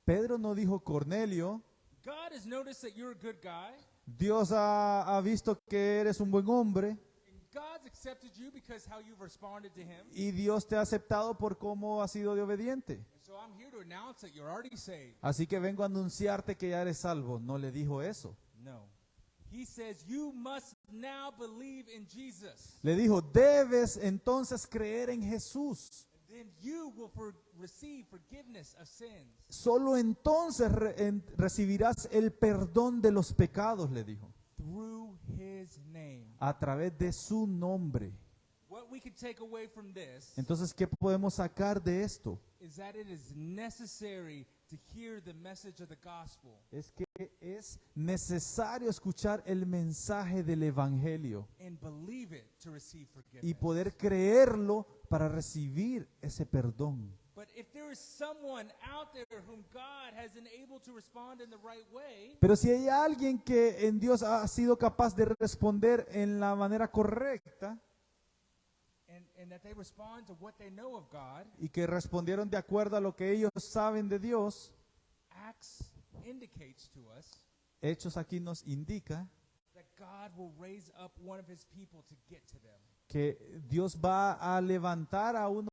[SPEAKER 2] Pedro no dijo: Cornelio,
[SPEAKER 1] God has noticed that you're a good guy,
[SPEAKER 2] Dios ha visto que eres un buen hombre
[SPEAKER 1] and God's accepted you because how you've responded to him.
[SPEAKER 2] y Dios te ha aceptado por cómo has sido de obediente.
[SPEAKER 1] And so I'm here to announce that you're already saved.
[SPEAKER 2] Así que vengo a anunciarte que ya eres salvo. No le dijo eso.
[SPEAKER 1] No. He says, you must now believe in Jesus.
[SPEAKER 2] Le dijo: debes entonces creer en Jesús.
[SPEAKER 1] Then you will receive forgiveness of sins.
[SPEAKER 2] Solo entonces recibirás el perdón de los pecados, le dijo,
[SPEAKER 1] Through his name.
[SPEAKER 2] a través de su nombre.
[SPEAKER 1] What we can take away from this
[SPEAKER 2] Entonces, ¿qué podemos sacar de esto?
[SPEAKER 1] is that it is necessary to hear the message of the gospel.
[SPEAKER 2] Es que es necesario escuchar el mensaje del Evangelio
[SPEAKER 1] And believe it to receive
[SPEAKER 2] y
[SPEAKER 1] forgiveness.
[SPEAKER 2] poder creerlo para recibir ese perdón.
[SPEAKER 1] But if there is someone out there whom God has enabled to respond in the right way,
[SPEAKER 2] Pero si hay alguien que en Dios ha sido capaz de responder en la manera correcta
[SPEAKER 1] and that they respond to what they know of God,
[SPEAKER 2] y que respondieron de acuerdo a lo que ellos saben de Dios,
[SPEAKER 1] Acts indicates to us
[SPEAKER 2] Hechos aquí nos indica
[SPEAKER 1] that God will raise up one of his people to get to them.
[SPEAKER 2] que Dios va a levantar a uno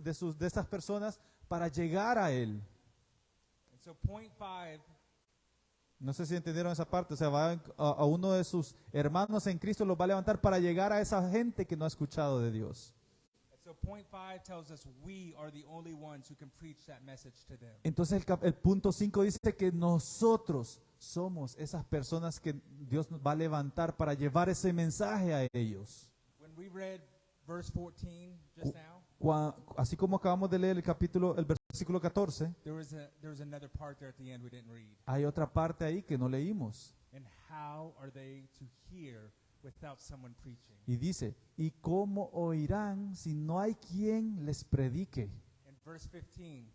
[SPEAKER 2] de estas personas para llegar a él.
[SPEAKER 1] And so point 5,
[SPEAKER 2] No sé si entendieron esa parte, o sea, va a uno de sus hermanos en Cristo, los va a levantar para llegar a esa gente que no ha escuchado de Dios.
[SPEAKER 1] and so point 5 tells us we are the only ones who can preach that message to them.
[SPEAKER 2] Entonces el punto 5 dice que nosotros somos esas personas que Dios nos va a levantar para llevar ese mensaje a ellos.
[SPEAKER 1] When we read verse 14 just now,
[SPEAKER 2] Así como acabamos de leer el versículo 14,
[SPEAKER 1] there was another part there at the end we didn't read.
[SPEAKER 2] hay otra parte ahí que no leímos.
[SPEAKER 1] And how are they to hear without someone preaching?
[SPEAKER 2] Y dice, ¿y cómo oirán si no hay quien les predique?
[SPEAKER 1] And verse 15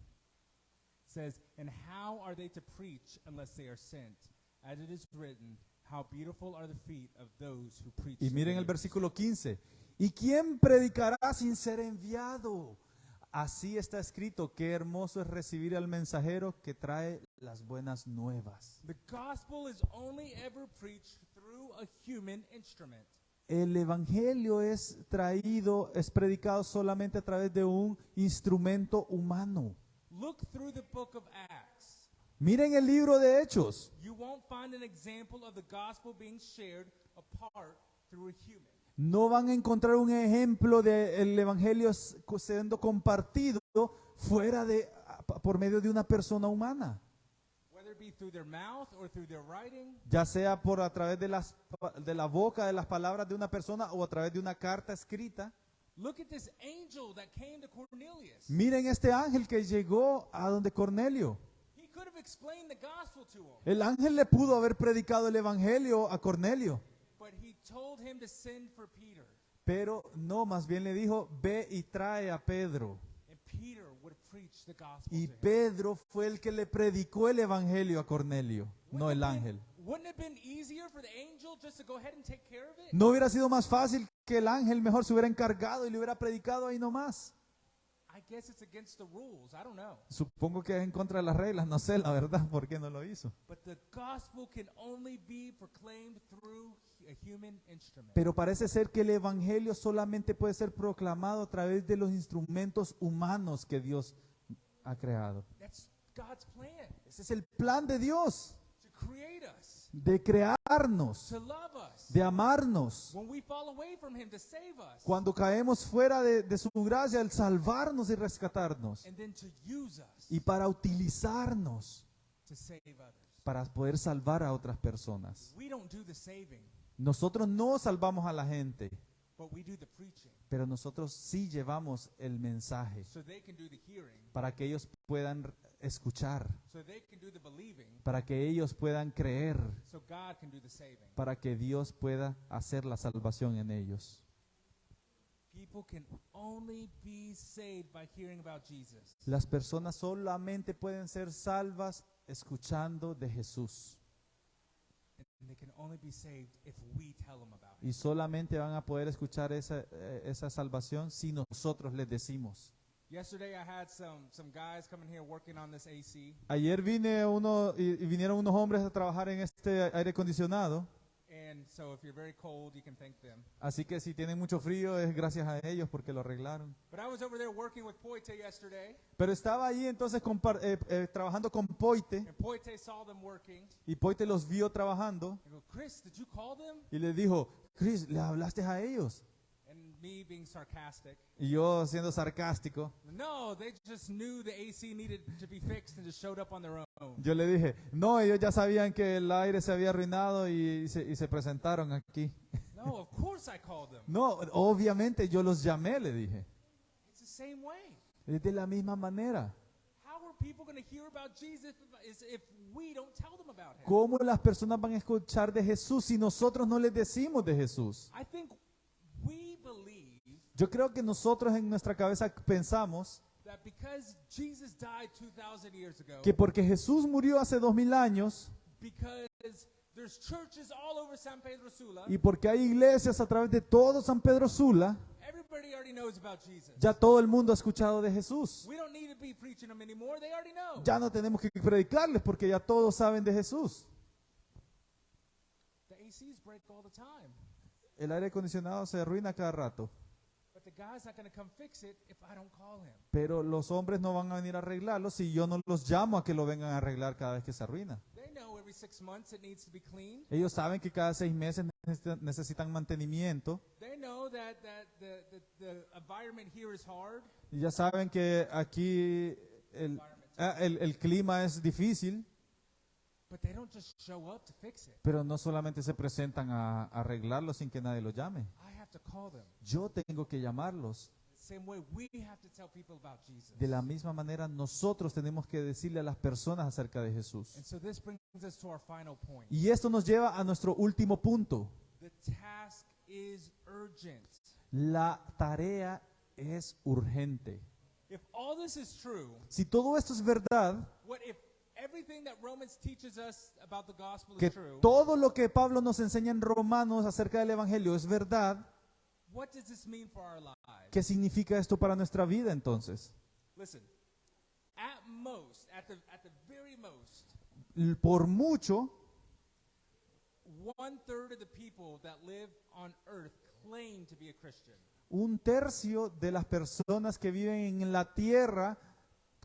[SPEAKER 1] says, and how are they to preach unless they are sent? As it is written, how beautiful are the feet of those who preach.
[SPEAKER 2] Y
[SPEAKER 1] the
[SPEAKER 2] miren el
[SPEAKER 1] good news."
[SPEAKER 2] versículo 15, ¿y quién predicará sin ser enviado? Así está escrito, qué hermoso es recibir al mensajero que trae las buenas nuevas.
[SPEAKER 1] The gospel is only ever preached through a human instrument.
[SPEAKER 2] El evangelio es predicado solamente a través de un instrumento humano.
[SPEAKER 1] Look through the book of Acts.
[SPEAKER 2] Miren el libro de Hechos.
[SPEAKER 1] You won't find an example of the gospel being shared apart through a human.
[SPEAKER 2] No van a encontrar un ejemplo del evangelio siendo compartido por medio de una persona humana,
[SPEAKER 1] Whether it be through their mouth or through their writing,
[SPEAKER 2] ya sea a través de la boca, de las palabras de una persona o a través de una carta escrita.
[SPEAKER 1] look at this angel that came to Cornelius.
[SPEAKER 2] Miren este ángel que llegó a donde Cornelio.
[SPEAKER 1] He could have explained the gospel to him,
[SPEAKER 2] El ángel le pudo haber predicado el evangelio a Cornelio,
[SPEAKER 1] but he told him to send for Peter.
[SPEAKER 2] pero no, más bien le dijo, ve y trae a Pedro.
[SPEAKER 1] And Peter would preach the gospel
[SPEAKER 2] Y
[SPEAKER 1] to him.
[SPEAKER 2] Pedro fue el que le predicó el evangelio a Cornelio, no el ángel.
[SPEAKER 1] Wouldn't it have been easier for the angel just to go ahead and take care of it?
[SPEAKER 2] ¿No hubiera sido más fácil que el ángel mejor se hubiera encargado y le hubiera predicado ahí nomás?
[SPEAKER 1] I guess it's against the rules. I don't know.
[SPEAKER 2] Supongo que es en contra de las reglas, no sé la verdad por qué no lo hizo.
[SPEAKER 1] But the gospel can only be proclaimed through a human instrument.
[SPEAKER 2] Pero parece ser que el evangelio solamente puede ser proclamado a través de los instrumentos humanos que Dios ha creado.
[SPEAKER 1] That's God's plan,
[SPEAKER 2] Ese es el plan de Dios,
[SPEAKER 1] to create us,
[SPEAKER 2] de crearnos,
[SPEAKER 1] to love us.
[SPEAKER 2] de amarnos.
[SPEAKER 1] When we fall away from Him, to save us,
[SPEAKER 2] Cuando caemos fuera de su gracia, el salvarnos y rescatarnos.
[SPEAKER 1] and then to use us
[SPEAKER 2] Y para utilizarnos
[SPEAKER 1] to save others.
[SPEAKER 2] para poder salvar a otras personas.
[SPEAKER 1] We don't do the saving,
[SPEAKER 2] Nosotros no salvamos a la gente,
[SPEAKER 1] but we do the preaching,
[SPEAKER 2] pero nosotros sí llevamos el mensaje
[SPEAKER 1] so they can do the hearing,
[SPEAKER 2] para que ellos puedan escuchar,
[SPEAKER 1] so they can do the believing,
[SPEAKER 2] para que ellos puedan creer,
[SPEAKER 1] so God can do the saving.
[SPEAKER 2] para que Dios pueda hacer la salvación en ellos.
[SPEAKER 1] People can only be saved by hearing about Jesus.
[SPEAKER 2] Las personas solamente pueden ser salvas escuchando de Jesús.
[SPEAKER 1] And they can only be saved if we tell them about it.
[SPEAKER 2] Y solamente van a poder escuchar esa salvación si nosotros les decimos.
[SPEAKER 1] Yesterday I had some guys coming here working on this AC.
[SPEAKER 2] Ayer vinieron unos hombres a trabajar en este aire acondicionado.
[SPEAKER 1] And so if you're very cold, you can thank them.
[SPEAKER 2] Así que si tienen mucho frío es gracias a ellos porque lo arreglaron.
[SPEAKER 1] But I was over there working with Poite yesterday.
[SPEAKER 2] Pero estaba ahí entonces trabajando con Poite
[SPEAKER 1] And Poite saw them working.
[SPEAKER 2] y Poite los vio trabajando
[SPEAKER 1] I go, Chris, did you call them?
[SPEAKER 2] y le dijo, Chris, ¿le hablaste a ellos?
[SPEAKER 1] And me being sarcastic.
[SPEAKER 2] Y yo siendo sarcástico,
[SPEAKER 1] No, they just knew the AC needed to be fixed and just showed up on their own.
[SPEAKER 2] yo le dije, no, ellos ya sabían que el aire se había arruinado y se presentaron aquí.
[SPEAKER 1] No, of course I called them.
[SPEAKER 2] No, obviamente yo los llamé, le dije.
[SPEAKER 1] It's the same way.
[SPEAKER 2] Es de la misma manera.
[SPEAKER 1] How are people going to hear about Jesus if we don't tell them about him?
[SPEAKER 2] ¿Cómo las personas van a escuchar de Jesús si nosotros no les decimos de Jesús?
[SPEAKER 1] I think we believe
[SPEAKER 2] Yo creo que nosotros en nuestra cabeza pensamos
[SPEAKER 1] that because Jesus died 2,000 years ago,
[SPEAKER 2] que porque Jesús murió hace 2000 años
[SPEAKER 1] because there's churches all over San Pedro Sula,
[SPEAKER 2] y porque hay iglesias a través de todo San Pedro Sula,
[SPEAKER 1] everybody already knows about Jesus.
[SPEAKER 2] ya todo el mundo ha escuchado de Jesús.
[SPEAKER 1] We don't need to be preaching them anymore. They already know.
[SPEAKER 2] Ya no tenemos que predicarles porque ya todos saben de Jesús.
[SPEAKER 1] The ACs break all the time.
[SPEAKER 2] El aire acondicionado se arruina cada rato,
[SPEAKER 1] But the guy's not going to come fix it if I don't call him.
[SPEAKER 2] pero los hombres no van a venir a arreglarlo si yo no los llamo a que lo vengan a arreglar cada vez que se arruina.
[SPEAKER 1] They know every 6 months it needs to be cleaned.
[SPEAKER 2] Ellos saben que cada 6 meses necesitan mantenimiento.
[SPEAKER 1] They know that the environment here is hard.
[SPEAKER 2] Y ya saben que aquí el clima es difícil,
[SPEAKER 1] But they don't just show up to fix it.
[SPEAKER 2] pero no solamente se presentan a arreglarlo sin que nadie los llame.
[SPEAKER 1] I have to call them.
[SPEAKER 2] Yo tengo que llamarlos.
[SPEAKER 1] same way we have to tell people about Jesus.
[SPEAKER 2] De la misma manera, nosotros tenemos que decirle a las personas acerca de Jesús.
[SPEAKER 1] And so this brings us to our final point.
[SPEAKER 2] Y esto nos lleva a nuestro último punto.
[SPEAKER 1] The task is urgent.
[SPEAKER 2] La tarea es urgente.
[SPEAKER 1] If all this is true,
[SPEAKER 2] Si todo esto es verdad,
[SPEAKER 1] what if everything that Romans teaches us about the gospel
[SPEAKER 2] que
[SPEAKER 1] is true?
[SPEAKER 2] todo lo que Pablo nos enseña en Romanos acerca del Evangelio es verdad,
[SPEAKER 1] What does this mean for our lives?
[SPEAKER 2] ¿qué significa esto para nuestra vida entonces?
[SPEAKER 1] Listen, at most, at the very most,
[SPEAKER 2] Por mucho,
[SPEAKER 1] 1/3 of the people that live on earth claim to be a Christian.
[SPEAKER 2] 1/3 de las personas que viven en la tierra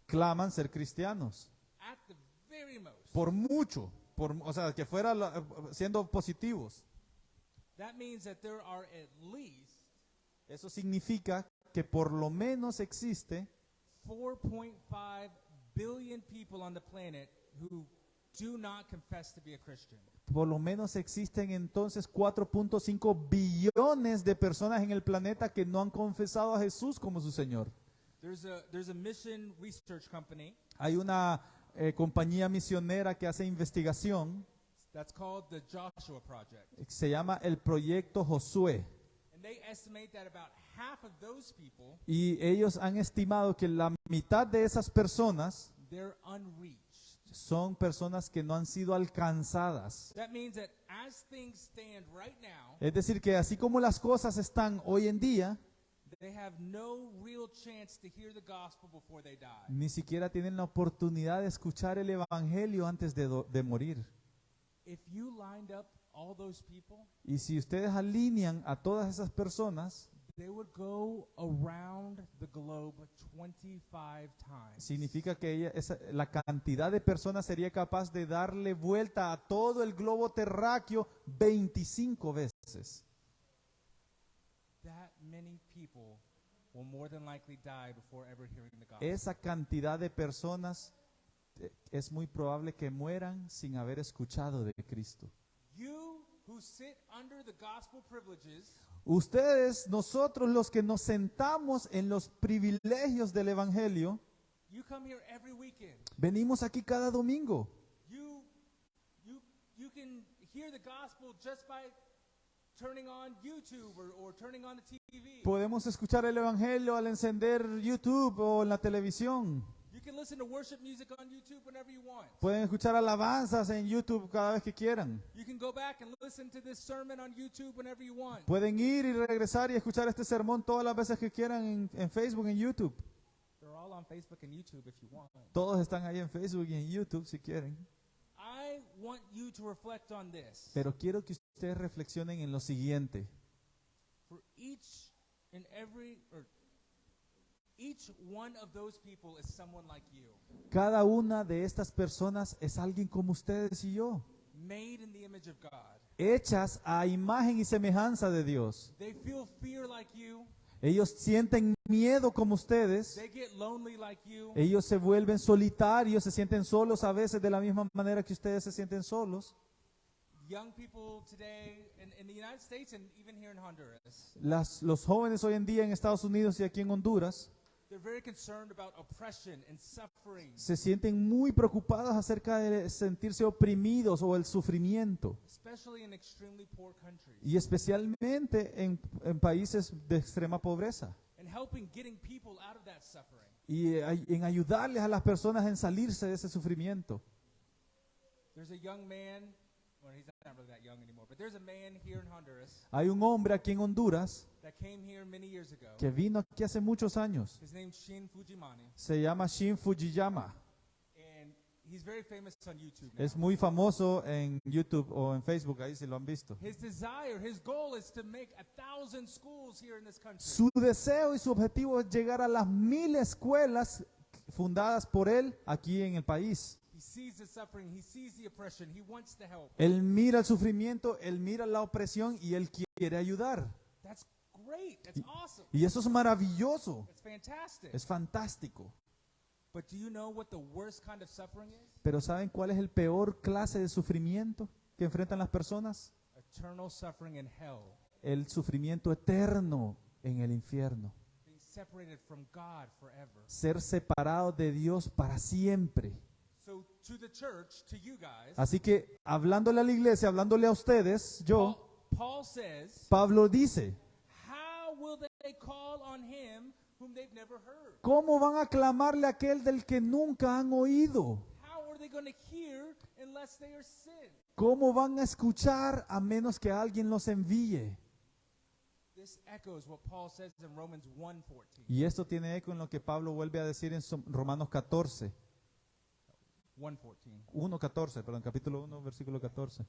[SPEAKER 2] claman ser cristianos.
[SPEAKER 1] At the very most.
[SPEAKER 2] Por mucho, o sea, que fuera siendo positivos.
[SPEAKER 1] That means that there are at least
[SPEAKER 2] Eso significa que por lo menos existe
[SPEAKER 1] 4.5 billion people on the planet who do not confess to be a Christian.
[SPEAKER 2] Por lo menos existen entonces 4.5 billones de personas en el planeta que no han confesado a Jesús como su Señor.
[SPEAKER 1] There's a mission research company
[SPEAKER 2] Hay una compañía misionera que hace investigación,
[SPEAKER 1] that's called the Joshua Project.
[SPEAKER 2] se llama el Proyecto Josué.
[SPEAKER 1] And they estimate that about half of those people,
[SPEAKER 2] Y ellos han estimado que la mitad de esas personas
[SPEAKER 1] they're unreached.
[SPEAKER 2] son personas que no han sido alcanzadas.
[SPEAKER 1] That means that as things stand right now,
[SPEAKER 2] Es decir, que así como las cosas están hoy en día,
[SPEAKER 1] they have no real chance to hear the gospel before they die.
[SPEAKER 2] ni siquiera tienen la oportunidad de escuchar el Evangelio antes de morir.
[SPEAKER 1] If you lined up all those people,
[SPEAKER 2] Y si ustedes alinean a todas esas personas,
[SPEAKER 1] they would go around the globe 25 times.
[SPEAKER 2] significa que la cantidad de personas sería capaz de darle vuelta a todo el globo terráqueo 25 veces.
[SPEAKER 1] That many people will more than likely die before ever hearing the gospel.
[SPEAKER 2] Esa cantidad de personas es muy probable que mueran sin haber escuchado de Cristo.
[SPEAKER 1] You who sit under the gospel privileges,
[SPEAKER 2] Ustedes, nosotros los que nos sentamos en los privilegios del Evangelio,
[SPEAKER 1] you come here every weekend.
[SPEAKER 2] venimos aquí cada domingo.
[SPEAKER 1] You can hear the gospel just by turning on YouTube or turning on the TV.
[SPEAKER 2] Podemos escuchar el Evangelio al encender YouTube o en la televisión.
[SPEAKER 1] You can listen to worship music on YouTube whenever you want.
[SPEAKER 2] Pueden escuchar alabanzas en YouTube cada vez que quieran.
[SPEAKER 1] You can go back and listen to this sermon on YouTube whenever you want.
[SPEAKER 2] Pueden ir y regresar y escuchar este sermón todas las veces que quieran en Facebook, en YouTube.
[SPEAKER 1] They're all on Facebook and YouTube if you want.
[SPEAKER 2] Todos están ahí en Facebook y en YouTube si quieren.
[SPEAKER 1] I want you to reflect on this.
[SPEAKER 2] Pero quiero que ustedes reflexionen en lo siguiente.
[SPEAKER 1] For each one of those people is someone like you,
[SPEAKER 2] Cada una de estas personas es alguien como ustedes y yo,
[SPEAKER 1] made in the image of God.
[SPEAKER 2] hechas a imagen y semejanza de Dios.
[SPEAKER 1] They feel fear like you.
[SPEAKER 2] Ellos sienten miedo como ustedes.
[SPEAKER 1] They get lonely like you.
[SPEAKER 2] Ellos se vuelven solitarios, se sienten solos a veces de la misma manera que ustedes se sienten solos.
[SPEAKER 1] Young people today in the United States and even here in Honduras,
[SPEAKER 2] Los jóvenes hoy en día en Estados Unidos y aquí en Honduras
[SPEAKER 1] they're very concerned about oppression and suffering,
[SPEAKER 2] se sienten muy preocupados acerca de sentirse oprimidos o el sufrimiento.
[SPEAKER 1] especially in extremely poor countries.
[SPEAKER 2] Y especialmente en países de extrema pobreza.
[SPEAKER 1] And helping getting people out of that suffering.
[SPEAKER 2] Y en ayudarles a las personas en salirse de ese sufrimiento.
[SPEAKER 1] There's a young man, well, he's not really that young anymore, but there's a man here in Honduras
[SPEAKER 2] Hay un hombre aquí en Honduras
[SPEAKER 1] that came here many years ago.
[SPEAKER 2] que vino aquí hace muchos años.
[SPEAKER 1] His name's Shin Fujimani,
[SPEAKER 2] Se llama Shin Fujiyama.
[SPEAKER 1] and he's very famous on YouTube now.
[SPEAKER 2] Es muy famoso en YouTube o en Facebook, ahí si lo han visto.
[SPEAKER 1] His desire, his goal is to make 1,000 schools here in this country.
[SPEAKER 2] Su deseo y su objetivo es llegar a las 1000 escuelas fundadas por él aquí en el país.
[SPEAKER 1] He sees the suffering, he sees the oppression, he wants to help.
[SPEAKER 2] Él mira el sufrimiento, él mira la opresión y él quiere ayudar.
[SPEAKER 1] That's great. That's awesome.
[SPEAKER 2] Y eso es maravilloso,
[SPEAKER 1] That's fantastic.
[SPEAKER 2] es fantástico.
[SPEAKER 1] But do you know what the worst kind of suffering is?
[SPEAKER 2] Pero ¿saben cuál es el peor clase de sufrimiento que enfrentan las personas?
[SPEAKER 1] Eternal suffering in hell.
[SPEAKER 2] El sufrimiento eterno en el infierno.
[SPEAKER 1] Being separated from God forever.
[SPEAKER 2] ser separado de Dios para siempre.
[SPEAKER 1] So to the church, to you guys,
[SPEAKER 2] Así que hablándole a la iglesia, hablándole a ustedes,
[SPEAKER 1] Paul says,
[SPEAKER 2] Pablo dice,
[SPEAKER 1] how will they call on him whom they've never heard?
[SPEAKER 2] ¿cómo van a clamarle a aquel del que nunca han oído?
[SPEAKER 1] How are they going to hear unless they are sent?
[SPEAKER 2] ¿Cómo van a escuchar a menos que alguien los envíe?
[SPEAKER 1] This echoes what Paul says in Romans 1:14.
[SPEAKER 2] Y esto tiene eco en lo que Pablo vuelve a decir en Romanos 14,
[SPEAKER 1] 1:14.
[SPEAKER 2] 1:14, perdón, capítulo 1, versículo 14.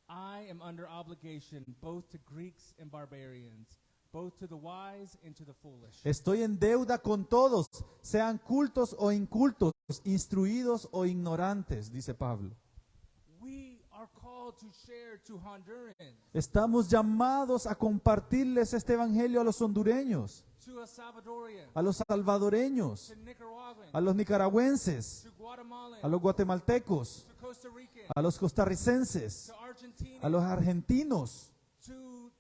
[SPEAKER 1] I am under obligation both to Greeks and barbarians, both to the wise and to the foolish.
[SPEAKER 2] Estoy en deuda con todos, sean cultos o incultos, instruidos o ignorantes, dice Pablo.
[SPEAKER 1] We are called to share to Hondurans,
[SPEAKER 2] Estamos llamados a compartirles este evangelio a los hondureños,
[SPEAKER 1] to a Salvadorian,
[SPEAKER 2] a los salvadoreños,
[SPEAKER 1] to Nicaraguan,
[SPEAKER 2] a los nicaragüenses,
[SPEAKER 1] to Guatemalan,
[SPEAKER 2] a los guatemaltecos,
[SPEAKER 1] to Costa Rican,
[SPEAKER 2] a los costarricenses,
[SPEAKER 1] to Argentina,
[SPEAKER 2] a los argentinos,
[SPEAKER 1] to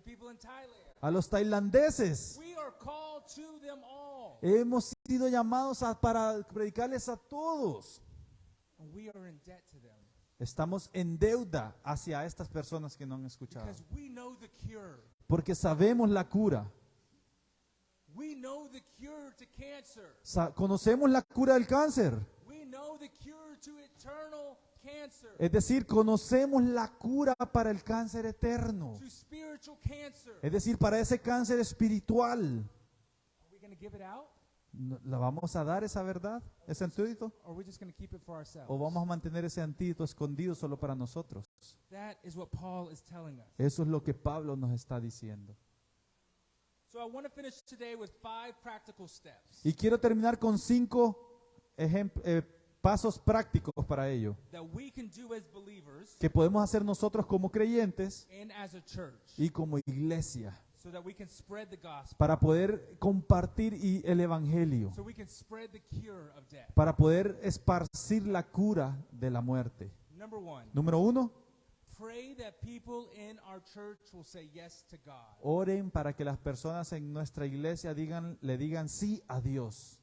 [SPEAKER 1] people in Thailand.
[SPEAKER 2] a los tailandeses.
[SPEAKER 1] We are called to them all.
[SPEAKER 2] Hemos sido llamados para predicarles a todos.
[SPEAKER 1] And we are in debt to them
[SPEAKER 2] Estamos en deuda hacia estas personas que no han escuchado.
[SPEAKER 1] because we know the cure.
[SPEAKER 2] Porque sabemos la cura.
[SPEAKER 1] We know the cure to cancer.
[SPEAKER 2] Conocemos la cura del cáncer.
[SPEAKER 1] We know the cure to eternal cancer,
[SPEAKER 2] Es decir, conocemos la cura para el cáncer eterno.
[SPEAKER 1] to spiritual cancer.
[SPEAKER 2] Es decir, para ese cáncer espiritual.
[SPEAKER 1] Are we going to give it out?
[SPEAKER 2] ¿La vamos a dar esa verdad, ese antídoto?
[SPEAKER 1] Or are we just going to keep it for ourselves?
[SPEAKER 2] ¿O vamos a mantener ese antídoto escondido solo para nosotros?
[SPEAKER 1] That is what Paul is telling us.
[SPEAKER 2] Eso es lo que Pablo nos está diciendo.
[SPEAKER 1] So I want to finish today with 5 practical steps
[SPEAKER 2] Y quiero terminar con 5 pasos prácticos para ello,
[SPEAKER 1] that we can do as believers
[SPEAKER 2] que podemos hacer nosotros como creyentes
[SPEAKER 1] and as a church
[SPEAKER 2] y como iglesia,
[SPEAKER 1] so that we can spread the gospel,
[SPEAKER 2] para poder compartir el evangelio,
[SPEAKER 1] so we can spread the cure of death.
[SPEAKER 2] para poder esparcir la cura de la muerte.
[SPEAKER 1] Number 1,
[SPEAKER 2] Número 1,
[SPEAKER 1] pray that people in our church will say yes to God.
[SPEAKER 2] oren para que las personas en nuestra iglesia le digan sí a Dios.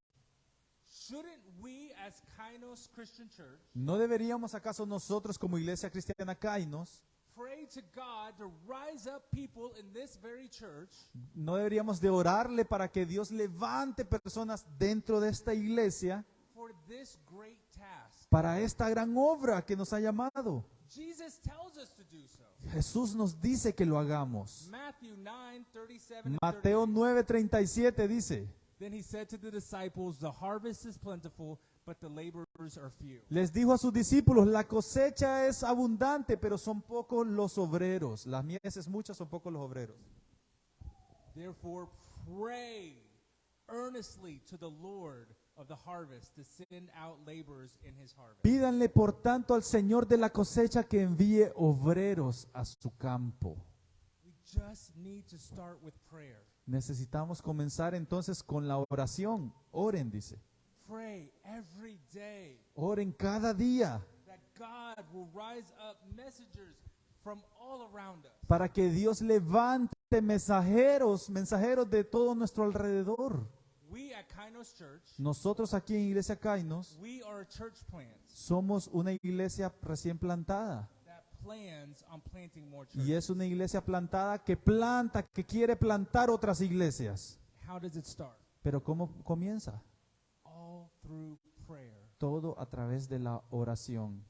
[SPEAKER 1] Shouldn't we as Kainos Christian Church
[SPEAKER 2] ¿No deberíamos acaso nosotros como iglesia cristiana Kainos,
[SPEAKER 1] pray to God to rise up people in this very church
[SPEAKER 2] no deberíamos de orarle para que Dios levante personas dentro de esta iglesia
[SPEAKER 1] for this great task?
[SPEAKER 2] para esta gran obra que nos ha llamado?
[SPEAKER 1] Jesus tells us to do so.
[SPEAKER 2] Jesús nos dice que lo hagamos.
[SPEAKER 1] Matthew 9:37 and
[SPEAKER 2] Mateo
[SPEAKER 1] 38.
[SPEAKER 2] 9:37 dice,
[SPEAKER 1] Then he said to the disciples, the harvest is plentiful, but the laborers are few.
[SPEAKER 2] les dijo a sus discípulos, la cosecha es abundante, pero son pocos los obreros. Las mies es muchas, son pocos los obreros.
[SPEAKER 1] Therefore, pray earnestly to the Lord of the harvest to send out laborers in his harvest.
[SPEAKER 2] Pídanle por tanto al Señor de la cosecha que envíe obreros a su campo.
[SPEAKER 1] We just need to start with prayer.
[SPEAKER 2] Necesitamos comenzar entonces con la oración. Oren, dice.
[SPEAKER 1] Pray every day
[SPEAKER 2] Oren cada día
[SPEAKER 1] that God will rise up messengers from all around us.
[SPEAKER 2] para que Dios levante mensajeros de todo nuestro alrededor.
[SPEAKER 1] We at Kainos Church,
[SPEAKER 2] Nosotros aquí en Iglesia Kainos
[SPEAKER 1] we are a church plant
[SPEAKER 2] somos una iglesia recién plantada.
[SPEAKER 1] that plans on planting more
[SPEAKER 2] Y
[SPEAKER 1] churches.
[SPEAKER 2] es una iglesia plantada que quiere plantar otras iglesias.
[SPEAKER 1] How does it start?
[SPEAKER 2] Pero ¿cómo comienza?
[SPEAKER 1] All through prayer.
[SPEAKER 2] Todo a través de la oración.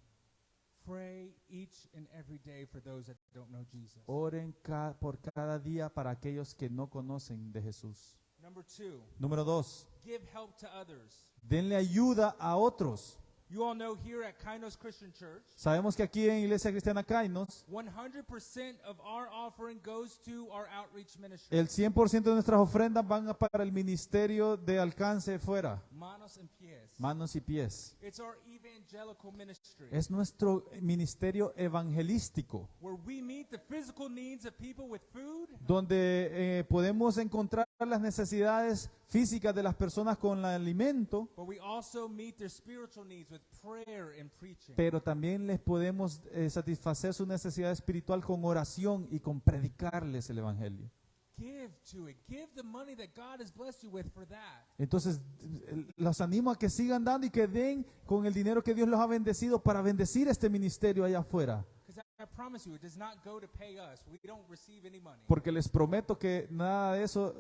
[SPEAKER 1] Pray each and every day for those that don't know Jesus.
[SPEAKER 2] Oren por cada día para aquellos que no conocen de Jesús.
[SPEAKER 1] Number 2,
[SPEAKER 2] Número 2.
[SPEAKER 1] give help to others.
[SPEAKER 2] Denle ayuda a otros.
[SPEAKER 1] You all know here at Kainos Christian Church,
[SPEAKER 2] Sabemos que aquí en Iglesia Cristiana Kainos,
[SPEAKER 1] 100% of our offering goes to our outreach ministry.
[SPEAKER 2] el 100% de nuestras ofrendas van para el ministerio de alcance fuera,
[SPEAKER 1] Manos and pies.
[SPEAKER 2] manos y pies.
[SPEAKER 1] It's our evangelical ministry,
[SPEAKER 2] Es nuestro ministerio evangelístico,
[SPEAKER 1] where we meet the physical needs of people with food,
[SPEAKER 2] donde podemos encontrar las necesidades físicas de las personas con el alimento,
[SPEAKER 1] but we also meet their spiritual needs with prayer and preaching.
[SPEAKER 2] pero también les podemos satisfacer su necesidad espiritual con oración y con predicarles el evangelio.
[SPEAKER 1] give to it. Give the money that God has blessed you with for that.
[SPEAKER 2] Entonces, los animo a que sigan dando y que den con el dinero que Dios los ha bendecido para bendecir este ministerio allá afuera.
[SPEAKER 1] Because I promise you, it does not go to pay us. We don't receive any money.
[SPEAKER 2] Porque les prometo que nada de eso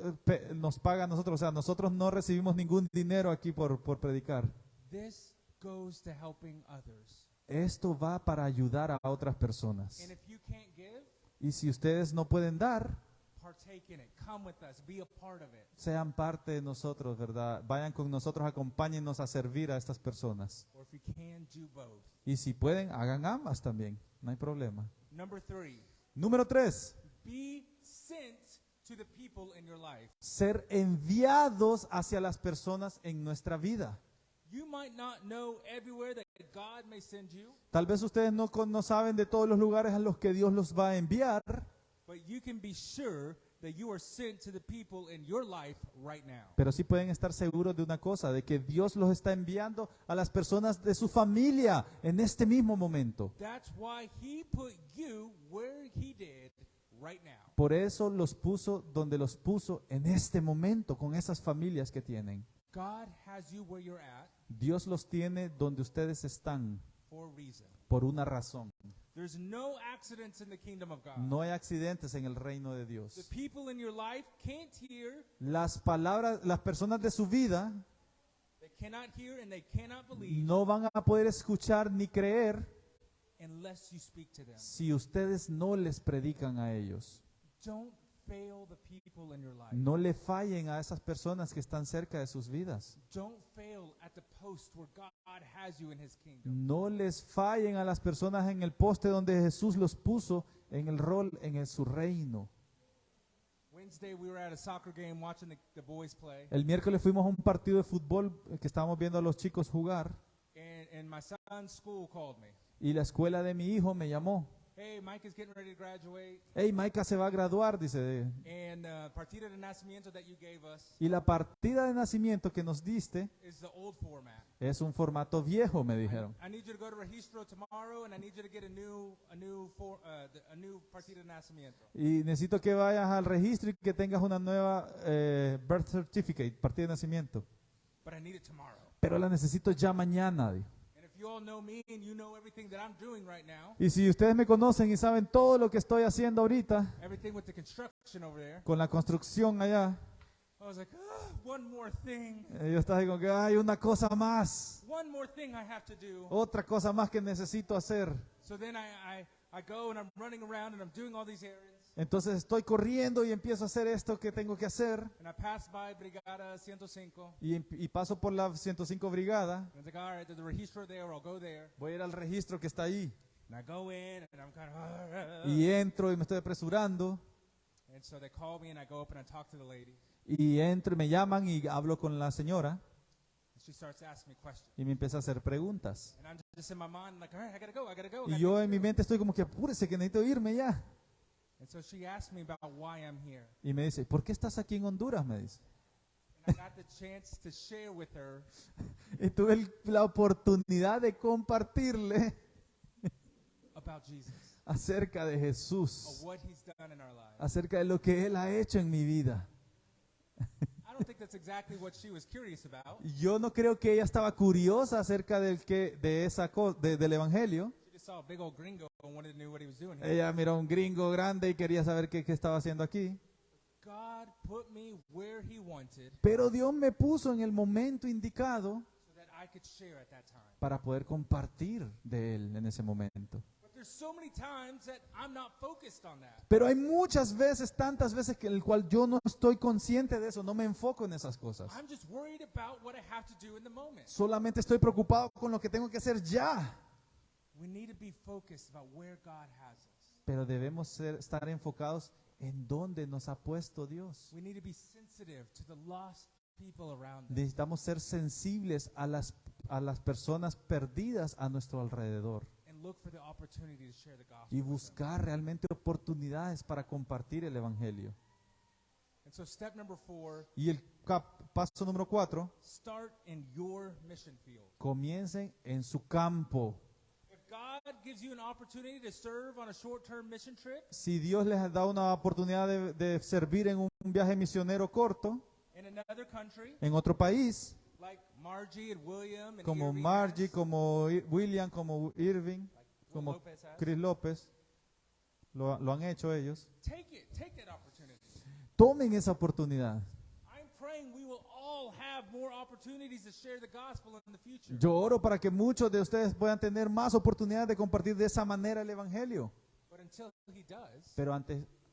[SPEAKER 2] nos paga a nosotros. O sea, nosotros no recibimos ningún dinero aquí por predicar.
[SPEAKER 1] This goes to helping others.
[SPEAKER 2] Esto va para ayudar a otras personas.
[SPEAKER 1] And if you can't give,
[SPEAKER 2] Y si ustedes no pueden dar,
[SPEAKER 1] partake in it. Come with us. Be a part of it.
[SPEAKER 2] sean parte de nosotros, ¿verdad? Vayan con nosotros, acompáñennos a servir a estas personas.
[SPEAKER 1] Or if you can, do both.
[SPEAKER 2] Y si pueden, hagan ambas también. No hay problema.
[SPEAKER 1] Number 3,
[SPEAKER 2] Número 3.
[SPEAKER 1] be sent to the people in your life.
[SPEAKER 2] Ser enviados hacia las personas en nuestra vida.
[SPEAKER 1] You might not know everywhere that God may send you,
[SPEAKER 2] Tal vez ustedes no saben de todos los lugares a los que Dios los va a enviar,
[SPEAKER 1] but you can be sure that you are sent to the people in your life right now.
[SPEAKER 2] pero sí pueden estar seguros de una cosa, de que Dios los está enviando a las personas de su familia en este mismo momento.
[SPEAKER 1] That's why He put you where He did right now.
[SPEAKER 2] Por eso los puso donde los puso en este momento, con esas familias que tienen.
[SPEAKER 1] God has you where you're at
[SPEAKER 2] Dios los tiene donde ustedes están
[SPEAKER 1] for a reason.
[SPEAKER 2] por una razón.
[SPEAKER 1] There's no accidents in the kingdom of God.
[SPEAKER 2] No hay accidentes en el reino de
[SPEAKER 1] The
[SPEAKER 2] Dios.
[SPEAKER 1] people in your life can't hear,
[SPEAKER 2] Las personas de su vida
[SPEAKER 1] they cannot hear, and they cannot believe
[SPEAKER 2] no van a poder escuchar ni creer
[SPEAKER 1] unless you speak to them.
[SPEAKER 2] si ustedes no les predican a ellos.
[SPEAKER 1] Don't fail the people in your life.
[SPEAKER 2] No le fallen a esas personas que están cerca de sus vidas.
[SPEAKER 1] Don't fail at the post where God has you in His kingdom.
[SPEAKER 2] No les fallen a las personas en el poste donde Jesús los puso en el rol en su reino.
[SPEAKER 1] Wednesday we were at a soccer game watching the boys play,
[SPEAKER 2] El miércoles fuimos a un partido de fútbol que estábamos viendo a los chicos jugar
[SPEAKER 1] and my son's school called me.
[SPEAKER 2] y la escuela de mi hijo me llamó.
[SPEAKER 1] Hey, Mike is getting ready to graduate,
[SPEAKER 2] Hey, Maika se va a graduar, dice.
[SPEAKER 1] and partida de nacimiento that you gave us
[SPEAKER 2] Y la partida de nacimiento que nos diste
[SPEAKER 1] is the old format.
[SPEAKER 2] es un formato viejo, me dijeron.
[SPEAKER 1] I need you to go to registro tomorrow, and I need you to get a new partida de nacimiento.
[SPEAKER 2] Y necesito que vayas al registro y que tengas una nueva birth certificate, partida de nacimiento.
[SPEAKER 1] But I need it tomorrow.
[SPEAKER 2] Pero la necesito ya mañana. Dijo.
[SPEAKER 1] And if you all know me and you know everything that I'm doing right now,
[SPEAKER 2] Y si ustedes me conocen y saben todo lo que estoy haciendo ahorita
[SPEAKER 1] everything with the construction over there,
[SPEAKER 2] con la construcción allá,
[SPEAKER 1] I was like, one more thing.
[SPEAKER 2] yo estaba ahí como que hay una cosa más,
[SPEAKER 1] One more thing I have to do.
[SPEAKER 2] otra cosa más que necesito hacer.
[SPEAKER 1] So then I go and I'm running around and I'm doing all these errands.
[SPEAKER 2] Entonces estoy corriendo y empiezo a hacer esto que tengo que hacer
[SPEAKER 1] And I pass by Brigada 105.
[SPEAKER 2] y paso por la 105 Brigada.
[SPEAKER 1] And it's like, all right, there's a registro there, I'll go there.
[SPEAKER 2] Voy a ir al registro que está ahí
[SPEAKER 1] And I go in and I'm kind of,
[SPEAKER 2] y entro y me estoy apresurando
[SPEAKER 1] and so they call me and I go up and I talk to the lady.
[SPEAKER 2] y entro y me llaman y hablo con la señora
[SPEAKER 1] And she starts asking me questions.
[SPEAKER 2] y me empieza a hacer preguntas.
[SPEAKER 1] And I'm just in my mind like, all right, I gotta go.
[SPEAKER 2] Y yo en mi mente estoy como que apúrese que necesito irme ya.
[SPEAKER 1] And so she asked me about why I'm here.
[SPEAKER 2] Y me dice, ¿por qué estás aquí en Honduras? Me dice.
[SPEAKER 1] And I got the chance to share with her
[SPEAKER 2] Y tuve la oportunidad de compartirle
[SPEAKER 1] about Jesus,
[SPEAKER 2] acerca de
[SPEAKER 1] of
[SPEAKER 2] Jesús,
[SPEAKER 1] what He's done in our lives.
[SPEAKER 2] acerca de lo que Él ha hecho en mi vida.
[SPEAKER 1] I don't think that's exactly what she was curious about.
[SPEAKER 2] Yo no creo que ella estaba curiosa acerca del Evangelio.
[SPEAKER 1] She just saw a big old gringo and wanted to know what he was doing here.
[SPEAKER 2] Ella miró a un gringo grande y quería saber qué estaba haciendo aquí.
[SPEAKER 1] God put me where He wanted
[SPEAKER 2] Pero Dios me puso en el momento indicado
[SPEAKER 1] so that I could share at that time.
[SPEAKER 2] para poder compartir de Él en ese momento.
[SPEAKER 1] But there's so many times that I'm not focused on that.
[SPEAKER 2] Pero hay muchas veces, tantas veces que en el cual yo no estoy consciente de eso, no me enfoco en esas cosas.
[SPEAKER 1] I'm just worried about what I have to do in the moment.
[SPEAKER 2] Solamente estoy preocupado con lo que tengo que hacer ya.
[SPEAKER 1] We need to be focused about where God has us.
[SPEAKER 2] Pero debemos estar enfocados en dónde nos ha puesto Dios.
[SPEAKER 1] We need to be sensitive to the lost people around us.
[SPEAKER 2] Necesitamos ser sensibles a las personas perdidas a nuestro alrededor
[SPEAKER 1] And look for the opportunity to share the gospel
[SPEAKER 2] y
[SPEAKER 1] with them.
[SPEAKER 2] buscar realmente oportunidades para compartir el Evangelio.
[SPEAKER 1] And so step number 4,
[SPEAKER 2] Y el paso número 4,
[SPEAKER 1] start in your mission field.
[SPEAKER 2] comiencen en su campo.
[SPEAKER 1] If God gives you an opportunity to serve on a short-term mission trip
[SPEAKER 2] Si Dios les da una oportunidad de servir en un viaje misionero corto
[SPEAKER 1] in another country,
[SPEAKER 2] en otro país,
[SPEAKER 1] like Margie and William and
[SPEAKER 2] como
[SPEAKER 1] Irving
[SPEAKER 2] Margie,
[SPEAKER 1] has,
[SPEAKER 2] como William, como Irving,
[SPEAKER 1] Will
[SPEAKER 2] como
[SPEAKER 1] Lopez has,
[SPEAKER 2] Chris López, lo han hecho ellos.
[SPEAKER 1] take that opportunity.
[SPEAKER 2] Tomen esa oportunidad.
[SPEAKER 1] I'm praying we will all have more opportunities to share the gospel in the future.
[SPEAKER 2] Yo oro para que muchos de ustedes puedan tener más oportunidades de compartir de esa manera el Evangelio.
[SPEAKER 1] But until he does,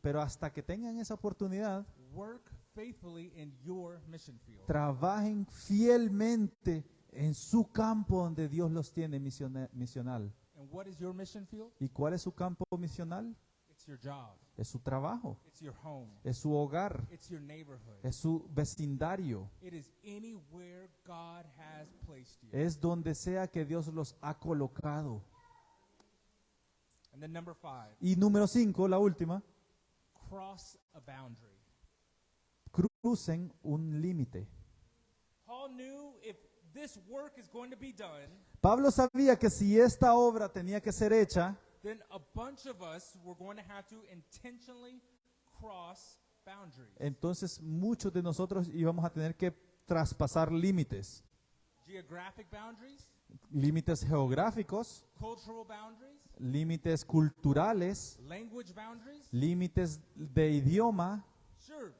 [SPEAKER 2] Pero hasta que tengan esa oportunidad,
[SPEAKER 1] work faithfully in your mission field.
[SPEAKER 2] trabajen fielmente en su campo donde Dios los tiene misional.
[SPEAKER 1] And what is your mission field?
[SPEAKER 2] ¿Y cuál es su campo misional?
[SPEAKER 1] It's your job.
[SPEAKER 2] Es su trabajo,
[SPEAKER 1] It's your home.
[SPEAKER 2] es su hogar,
[SPEAKER 1] It's your neighborhood.
[SPEAKER 2] es su vecindario,
[SPEAKER 1] It is anywhere God has placed you.
[SPEAKER 2] es donde sea que Dios los ha colocado.
[SPEAKER 1] And then number 5,
[SPEAKER 2] Y número 5, la última,
[SPEAKER 1] cross a boundary.
[SPEAKER 2] crucen un límite.
[SPEAKER 1] Paul knew if this work is going to be done,
[SPEAKER 2] Pablo sabía que si esta obra tenía que ser hecha,
[SPEAKER 1] then a bunch of us were going to have to intentionally cross boundaries.
[SPEAKER 2] entonces muchos de nosotros íbamos a tener que traspasar límites.
[SPEAKER 1] Geographic boundaries,
[SPEAKER 2] Límites geográficos,
[SPEAKER 1] cultural boundaries,
[SPEAKER 2] límites culturales,
[SPEAKER 1] language boundaries.
[SPEAKER 2] límites de idioma.
[SPEAKER 1] Sure,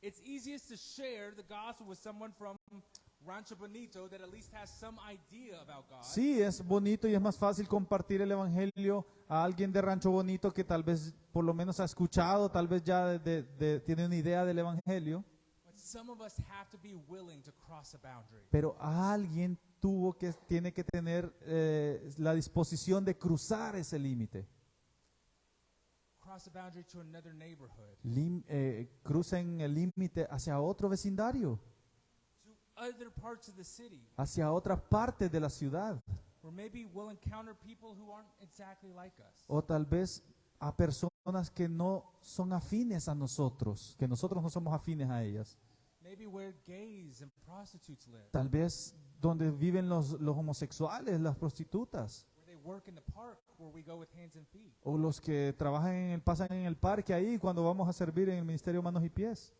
[SPEAKER 1] it's easiest to share the gospel with someone from Rancho Bonito that at least has some idea about God.
[SPEAKER 2] Sí, es bonito y es más fácil compartir el Evangelio a alguien de Rancho Bonito que tal vez por lo menos ha escuchado, tal vez ya tiene una idea del Evangelio,
[SPEAKER 1] But some of us have to be willing to cross a boundary.
[SPEAKER 2] pero alguien tiene que tener la disposición de cruzar ese límite.
[SPEAKER 1] Cross a boundary to another neighborhood,
[SPEAKER 2] Crucen el límite hacia otro vecindario,
[SPEAKER 1] to other parts of the city,
[SPEAKER 2] hacia otra parte de la ciudad,
[SPEAKER 1] where maybe we'll encounter people who aren't exactly like us.
[SPEAKER 2] o tal vez a personas que no son afines a nosotros, que nosotros no somos afines a ellas.
[SPEAKER 1] Maybe where gays and prostitutes live,
[SPEAKER 2] Tal vez donde viven los homosexuales, las prostitutas,
[SPEAKER 1] where they work in the park where we go with hands and feet.
[SPEAKER 2] o los que pasan en el parque ahí cuando vamos a servir en el Ministerio Manos y Pies.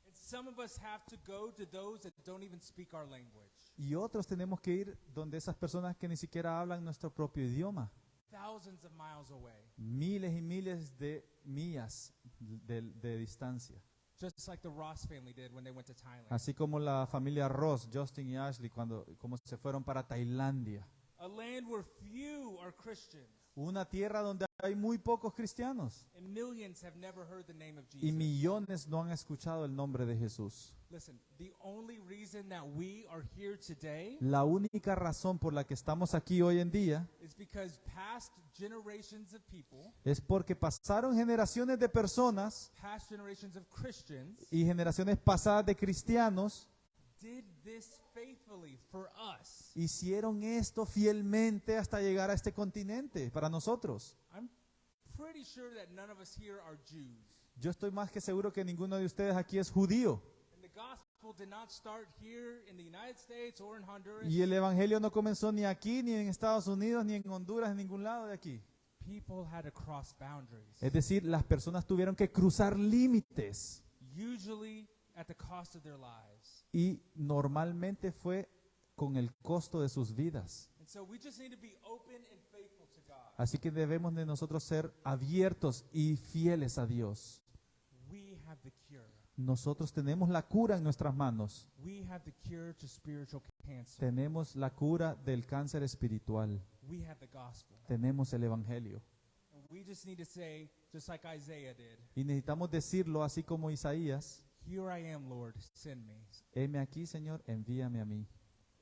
[SPEAKER 1] And some of us have to go to those that don't even speak our language.
[SPEAKER 2] Y otros tenemos que ir donde esas personas que ni siquiera hablan nuestro propio idioma.
[SPEAKER 1] Thousands of miles away.
[SPEAKER 2] Miles y miles de millas de distancia.
[SPEAKER 1] Just like the Ross family did when they went to Thailand.
[SPEAKER 2] Así como la familia Ross, Justin y Ashley, como se fueron para Tailandia.
[SPEAKER 1] A land where few are Christians
[SPEAKER 2] Una tierra donde hay muy pocos cristianos.
[SPEAKER 1] and millions have never heard the name of
[SPEAKER 2] Y
[SPEAKER 1] Jesus.
[SPEAKER 2] millones no han escuchado el nombre de Jesús.
[SPEAKER 1] Listen, the only reason that we are here today
[SPEAKER 2] La única razón por la que estamos aquí hoy en día
[SPEAKER 1] is because past generations of people,
[SPEAKER 2] es porque pasaron generaciones de personas
[SPEAKER 1] past generations of Christians,
[SPEAKER 2] y generaciones pasadas de cristianos
[SPEAKER 1] did this faithfully for us.
[SPEAKER 2] hicieron esto fielmente hasta llegar a este continente para nosotros.
[SPEAKER 1] I'm pretty sure that none of us here are Jews.
[SPEAKER 2] Yo estoy más que seguro que ninguno de ustedes aquí es judío.
[SPEAKER 1] And the gospel did not start here in the United States or in Honduras.
[SPEAKER 2] Y el evangelio no comenzó ni aquí, ni en Estados Unidos, ni en Honduras, en ningún lado de aquí.
[SPEAKER 1] People had to cross boundaries,
[SPEAKER 2] Es decir, las personas tuvieron que cruzar límites.
[SPEAKER 1] usually at the cost of their lives.
[SPEAKER 2] Y normalmente fue con el costo de sus vidas.
[SPEAKER 1] And so we just need to be open and faithful to God.
[SPEAKER 2] Así que debemos de nosotros ser abiertos y fieles a Dios.
[SPEAKER 1] We have the cure.
[SPEAKER 2] Nosotros tenemos la cura en nuestras manos.
[SPEAKER 1] We have the cure to spiritual cancer.
[SPEAKER 2] Tenemos la cura del cáncer espiritual.
[SPEAKER 1] We have the gospel.
[SPEAKER 2] Tenemos el evangelio.
[SPEAKER 1] And we just need to say, just like Isaiah did,
[SPEAKER 2] Y necesitamos decirlo así como Isaías.
[SPEAKER 1] here I am, Lord, send me.
[SPEAKER 2] Heme aquí, Señor, envíame a mí.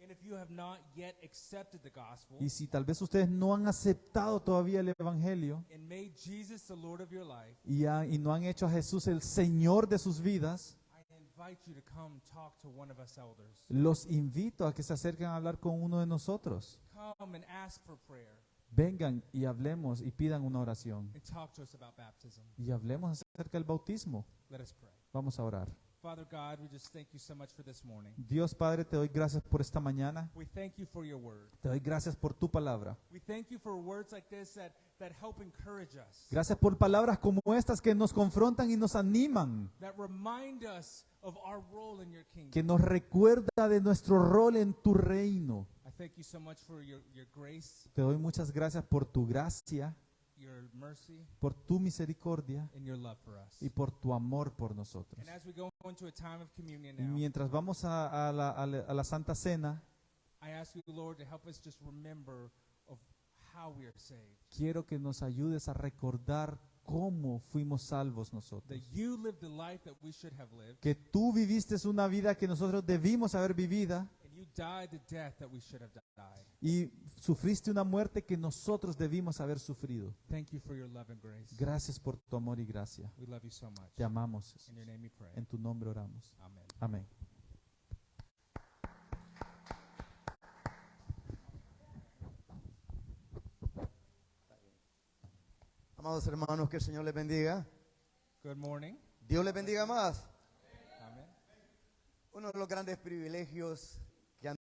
[SPEAKER 1] And if you have not yet accepted the gospel
[SPEAKER 2] Y si tal vez ustedes no han aceptado todavía el evangelio
[SPEAKER 1] and made Jesus the Lord of your life,
[SPEAKER 2] y no han hecho a Jesús el Señor de sus vidas,
[SPEAKER 1] I invite you to come talk to one of us elders.
[SPEAKER 2] los invito a que se acerquen a hablar con uno de nosotros.
[SPEAKER 1] Come and ask for prayer
[SPEAKER 2] Vengan y hablemos y pidan una oración.
[SPEAKER 1] and talk to us about baptism.
[SPEAKER 2] Y hablemos acerca del bautismo.
[SPEAKER 1] Let us pray.
[SPEAKER 2] Vamos a orar.
[SPEAKER 1] Father God, we just thank you so much for this morning.
[SPEAKER 2] Dios Padre, te doy gracias por esta mañana.
[SPEAKER 1] We thank you for your word.
[SPEAKER 2] Te doy gracias por tu palabra.
[SPEAKER 1] We thank you for words like this that help encourage us,
[SPEAKER 2] Gracias por palabras como estas que nos confrontan y nos animan,
[SPEAKER 1] that remind us of our role in your
[SPEAKER 2] que
[SPEAKER 1] kingdom.
[SPEAKER 2] nos recuerda de nuestro rol en tu reino.
[SPEAKER 1] I thank you so much for your grace,
[SPEAKER 2] Te doy muchas gracias por tu gracia,
[SPEAKER 1] your mercy,
[SPEAKER 2] por tu misericordia
[SPEAKER 1] and your love for us.
[SPEAKER 2] y por tu amor por nosotros.
[SPEAKER 1] And as we go into a time of communion
[SPEAKER 2] Y
[SPEAKER 1] now,
[SPEAKER 2] mientras vamos a la Santa Cena,
[SPEAKER 1] I ask you, Lord, to help us just remember of how we are saved.
[SPEAKER 2] quiero que nos ayudes a recordar cómo fuimos salvos nosotros.
[SPEAKER 1] That you lived the life that we should have lived,
[SPEAKER 2] Que tú viviste una vida que nosotros debimos haber vivido
[SPEAKER 1] and you died the death that we should have died.
[SPEAKER 2] y sufriste una muerte que nosotros debimos haber sufrido.
[SPEAKER 1] Thank you for your love and grace.
[SPEAKER 2] Gracias por tu amor y gracia.
[SPEAKER 1] We love you so much.
[SPEAKER 2] Te amamos.
[SPEAKER 1] In your name we pray.
[SPEAKER 2] En tu nombre oramos.
[SPEAKER 1] Amen.
[SPEAKER 2] Amén.
[SPEAKER 3] Amados hermanos, que el Señor les bendiga.
[SPEAKER 1] Good morning.
[SPEAKER 3] Dios les bendiga más.
[SPEAKER 1] Amen.
[SPEAKER 3] Uno de los grandes privilegios